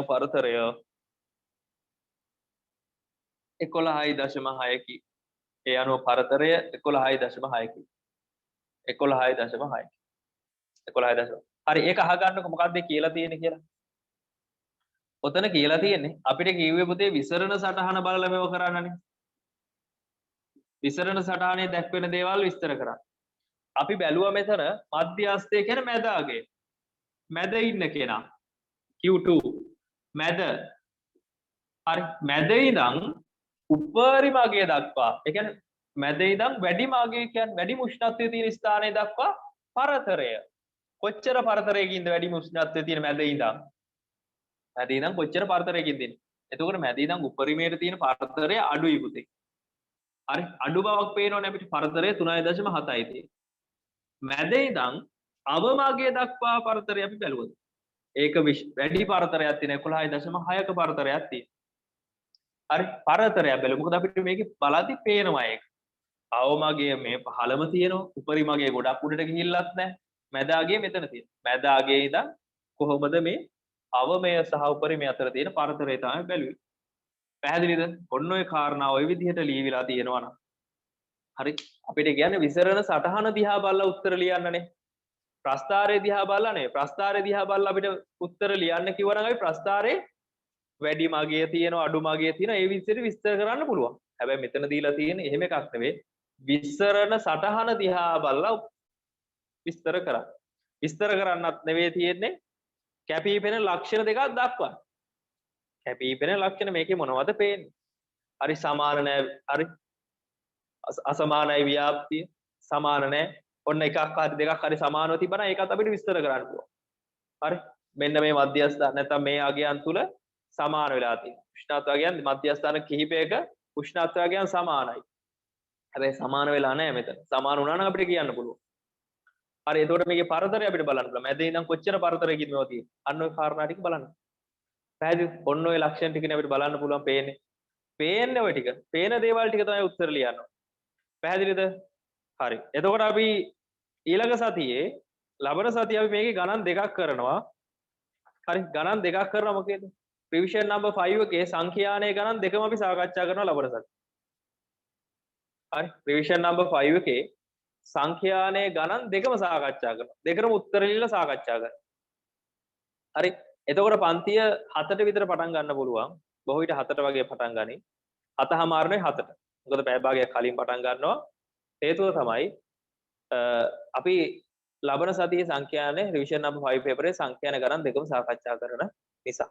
පරතරය 11.6කි. ඒ අනුව පරතරය 11.6කි. 11.6. හරි ඒක අහගන්නකො මොකක්ද කියලා තියෙන්නේ කියලා. ඔතන කියලා තියෙන්නේ අපිට කිව්වේ පුතේ විසරණ සටහන බලලා මේව කරන්නනේ. විසරණ සටහනේ දැක්වෙන දේවල් විස්තර කරන්න. අපි බැලුවා මෙතන මධ්‍යස්ථය කියන්නේ මැද අගය. මැද ඉන්න කෙනා Q2 මැද. හරි මැද ඉඳන් උපරිම අගය දක්වා. ඒ කියන්නේ මැද ඉඳන් වැඩිම අගය කියන්නේ වැඩිම උෂ්ණත්වයේ තියෙන ස්ථානය දක්වා පරතරය. කොච්චර පරතරයකින්ද වැඩිම උෂ්ණත්වයේ තියෙන මැද ඉඳන්? මැද ඉඳන් කොච්චර පරතරයකින්ද ඉන්නේ? එතකොට මැද ඉඳන් උපරිමයට තියෙන පරතරය අඩුයි පුතේ. හරි අඩු බවක් පේනවනේ අපිට පරතරය 3.7යි තියෙන්නේ. මැද ඉඳන් අවමගය දක්වා පරතරය අපි බැලුවොත් ඒක වැඩි පරතරයක් තියෙන 11.6ක පරතරයක් තියෙනවා. හරි පරතරයක් බැලුවොත් මොකද අපිට මේකේ බලද්දි පේනවා ඒක. අවමගේ මේ පහළම තියෙනවා. උපරිමගේ ගොඩක් උඩට ගිහිල්ලත් නැහැ. මැදාගේ මෙතන තියෙනවා. මැදාගේ ඉඳන් කොහොමද මේ අවමය සහ උපරිමය අතර තියෙන පරතරය තමයි බැලුවේ. පැහැදිලිද? ඔන්න ඔය කාරණා ওই විදිහට ලියවිලා තියෙනවා නම්. හරි. අපිට කියන්නේ විසරණ සටහන දිහා බලලා උත්තර ලියන්නනේ. ප්‍රස්ථාරය දිහා බලලා නෙවෙයි. ප්‍රස්ථාරය දිහා බලලා අපිට උත්තර ලියන්න කිව්වනම් අපි ප්‍රස්ථාරේ වැඩි මගිය තියෙනවා අඩු මගිය තියෙනවා ඒ විදිහට විස්තර කරන්න පුළුවන්. හැබැයි මෙතන දීලා තියෙන්නේ එහෙම එකක් නෙවෙයි. විස්තරණ සටහන දිහා බලලා විස්තර කරන්න. විස්තර කරන්නත් නෙවෙයි තියෙන්නේ කැපිපෙන ලක්ෂණ දෙකක් දක්වන්න. කැපිපෙන ලක්ෂණ මේකේ මොනවද පේන්නේ? හරි සමාන නැහැ. හරි අසමානයි ව්‍යාප්තිය. සමාන නැහැ. ඔන්න එකක් හරි දෙකක් හරි සමානව තිබුණා ඒකත් අපිට විස්තර කරන්න පුළුවන්. හරි මෙන්න මේ මධ්‍යස්ථාන නැත්නම් මේ අගයන් තුල සමාන වෙලා තියෙනවා. උෂ්ණත්වයන් මධ්‍යස්ථාන කිහිපයක උෂ්ණත්වයන් සමානයි. හැබැයි සමාන වෙලා නැහැ මෙතන. සමාන වුණා නම් අපිට කියන්න පුළුවන්. හරි එතකොට මේකේ පරතරය අපිට බලන්න පුළුවන්. මැද ඉඳන් කොච්චර පරතරයකින්ද මේවා තියෙන්නේ. අන්න ඔය කාරණා ටික බලන්න. පැහැදිලිද? ඔන්න ඔය ලක්ෂණ ටිකනේ අපිට බලන්න පුළුවන් පේන්නේ. පේන්නේ ඔය ටික. පේන දේවල් ටික තමයි උත්තර ලියන්න. පැහැදිලිද? හරි. එතකොට අපි ඊළඟ සතියේ ලබන සතියේ අපි මේකේ ගණන් දෙකක් කරනවා. හරි ගණන් දෙකක් කරනවා මොකේද? රිවිෂන් නම්බර් 5 එකේ සංඛ්‍යානයේ ගණන් දෙකම අපි සාකච්ඡා කරනවා ලබන සතියේ. හරි රිවිෂන් නම්බර් 5 එකේ සංඛ්‍යානයේ ගණන් දෙකම සාකච්ඡා කරනවා. දෙකම උත්තර ලියලා සාකච්ඡා කරනවා. හරි එතකොට පන්තිය 7ට විතර පටන් ගන්න පුළුවන්. බොහෝ විට 7ට වගේ පටන් ගනි. 7:00මාරනේ 7ට. මොකද පැය භාගයක් කලින් පටන් ගන්නවා. හේතුව තමයි අපි ලබන සතියේ සංඛ්‍යානයේ රිවිෂන් නම්බර් 5 පේපරේ සංඛ්‍යාන ගණන් දෙකම සාකච්ඡා කරන නිසා.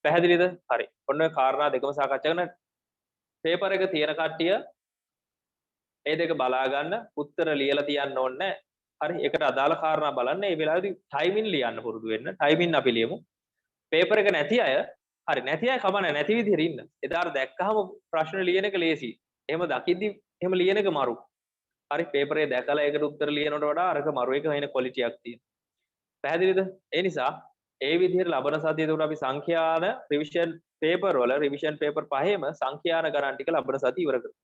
පැහැදිලිද? හරි. ඔන්න ඔය කාරණා දෙකම සාකච්ඡා කරන පේපර් එක තියෙන කට්ටිය ඒ දෙක බලා ගන්න උත්තර ලියලා තියන්න ඕනේ. හරි. ඒකට අදාළ කාරණා බලන්න. මේ වෙලාවේදී ටයිමින් ලියන්න පුරුදු වෙන්න. ටයිමින් අපි ලියමු. පේපර් එක නැති අය හරි නැති අය කමන්නේ නැති විදිහට ඉන්න. එදාට දැක්කහම ප්‍රශ්න ලියන එක ලේසි. එහෙම දකිද්දි එහෙම ලියන එක මරු. හරි පේපරේ දැකලා ඒකට උත්තර ලියනවට වඩා අරක මරු එක වෙන ක්වොලිටියක් තියෙනවා. පැහැදිලිද? ඒ නිසා ඒ විදිහට ලබන සතියේ උඩ අපි සංඛ්‍යාන රිවිෂන් පේපර් වල රිවිෂන් පේපර් පහේම සංඛ්‍යාන ගණන් ටික ලබන සතිය ඉවර කරමු.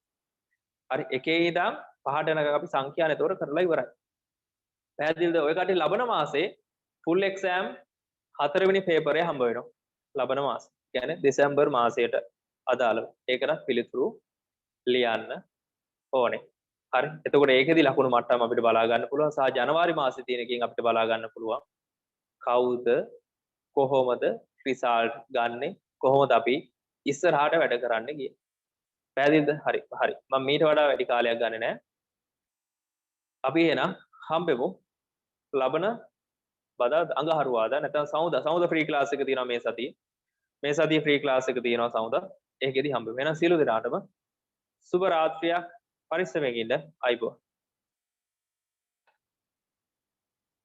හරි එකේ ඉඳන් පහට යනකම් අපි සංඛ්‍යාන ඒතොර කරලා ඉවරයි. පැහැදිලිද? ඔය කටි ලබන මාසේ ෆුල් එක්සෑම් 4 වෙනි පේපරේ හම්බ වෙනවා. ලබන මාසේ. කියන්නේ දෙසැම්බර් මාසයට අදාළව. ඒකටත් පිළිතුරු ලියන්න ඕනේ. හරි. එතකොට ඒකෙදි ලකුණු මට්ටම අපිට බලා ගන්න පුළුවන්. සහ ජනවාරි මාසේ තියෙන එකකින් අපිට බලා ගන්න පුළුවන්. කවුද කොහොමද රිසල්ට් ගන්නෙ? කොහොමද අපි ඉස්සරහට වැඩ කරන්න ගියේ? පැහැදිලිද? හරි. හරි. මම මීට වඩා වැඩි කාලයක් ගන්නෙ නෑ. අපි එහෙනම් හම්බෙමු ලබන බදාදා අඟහරුවාදා නැත්නම් සමුදා ෆ්‍රී ක්ලාස් එක තියෙනවා මේ සතියේ. මේ සතියේ ෆ්‍රී ක්ලාස් එක තියෙනවා සමුදා. ඒකෙදි හම්බෙමු. එහෙනම් සියලු දෙනාටම සුබ රාත්‍රියක් පරිස්සමෙන් ඉන්න. අයබෝවන්.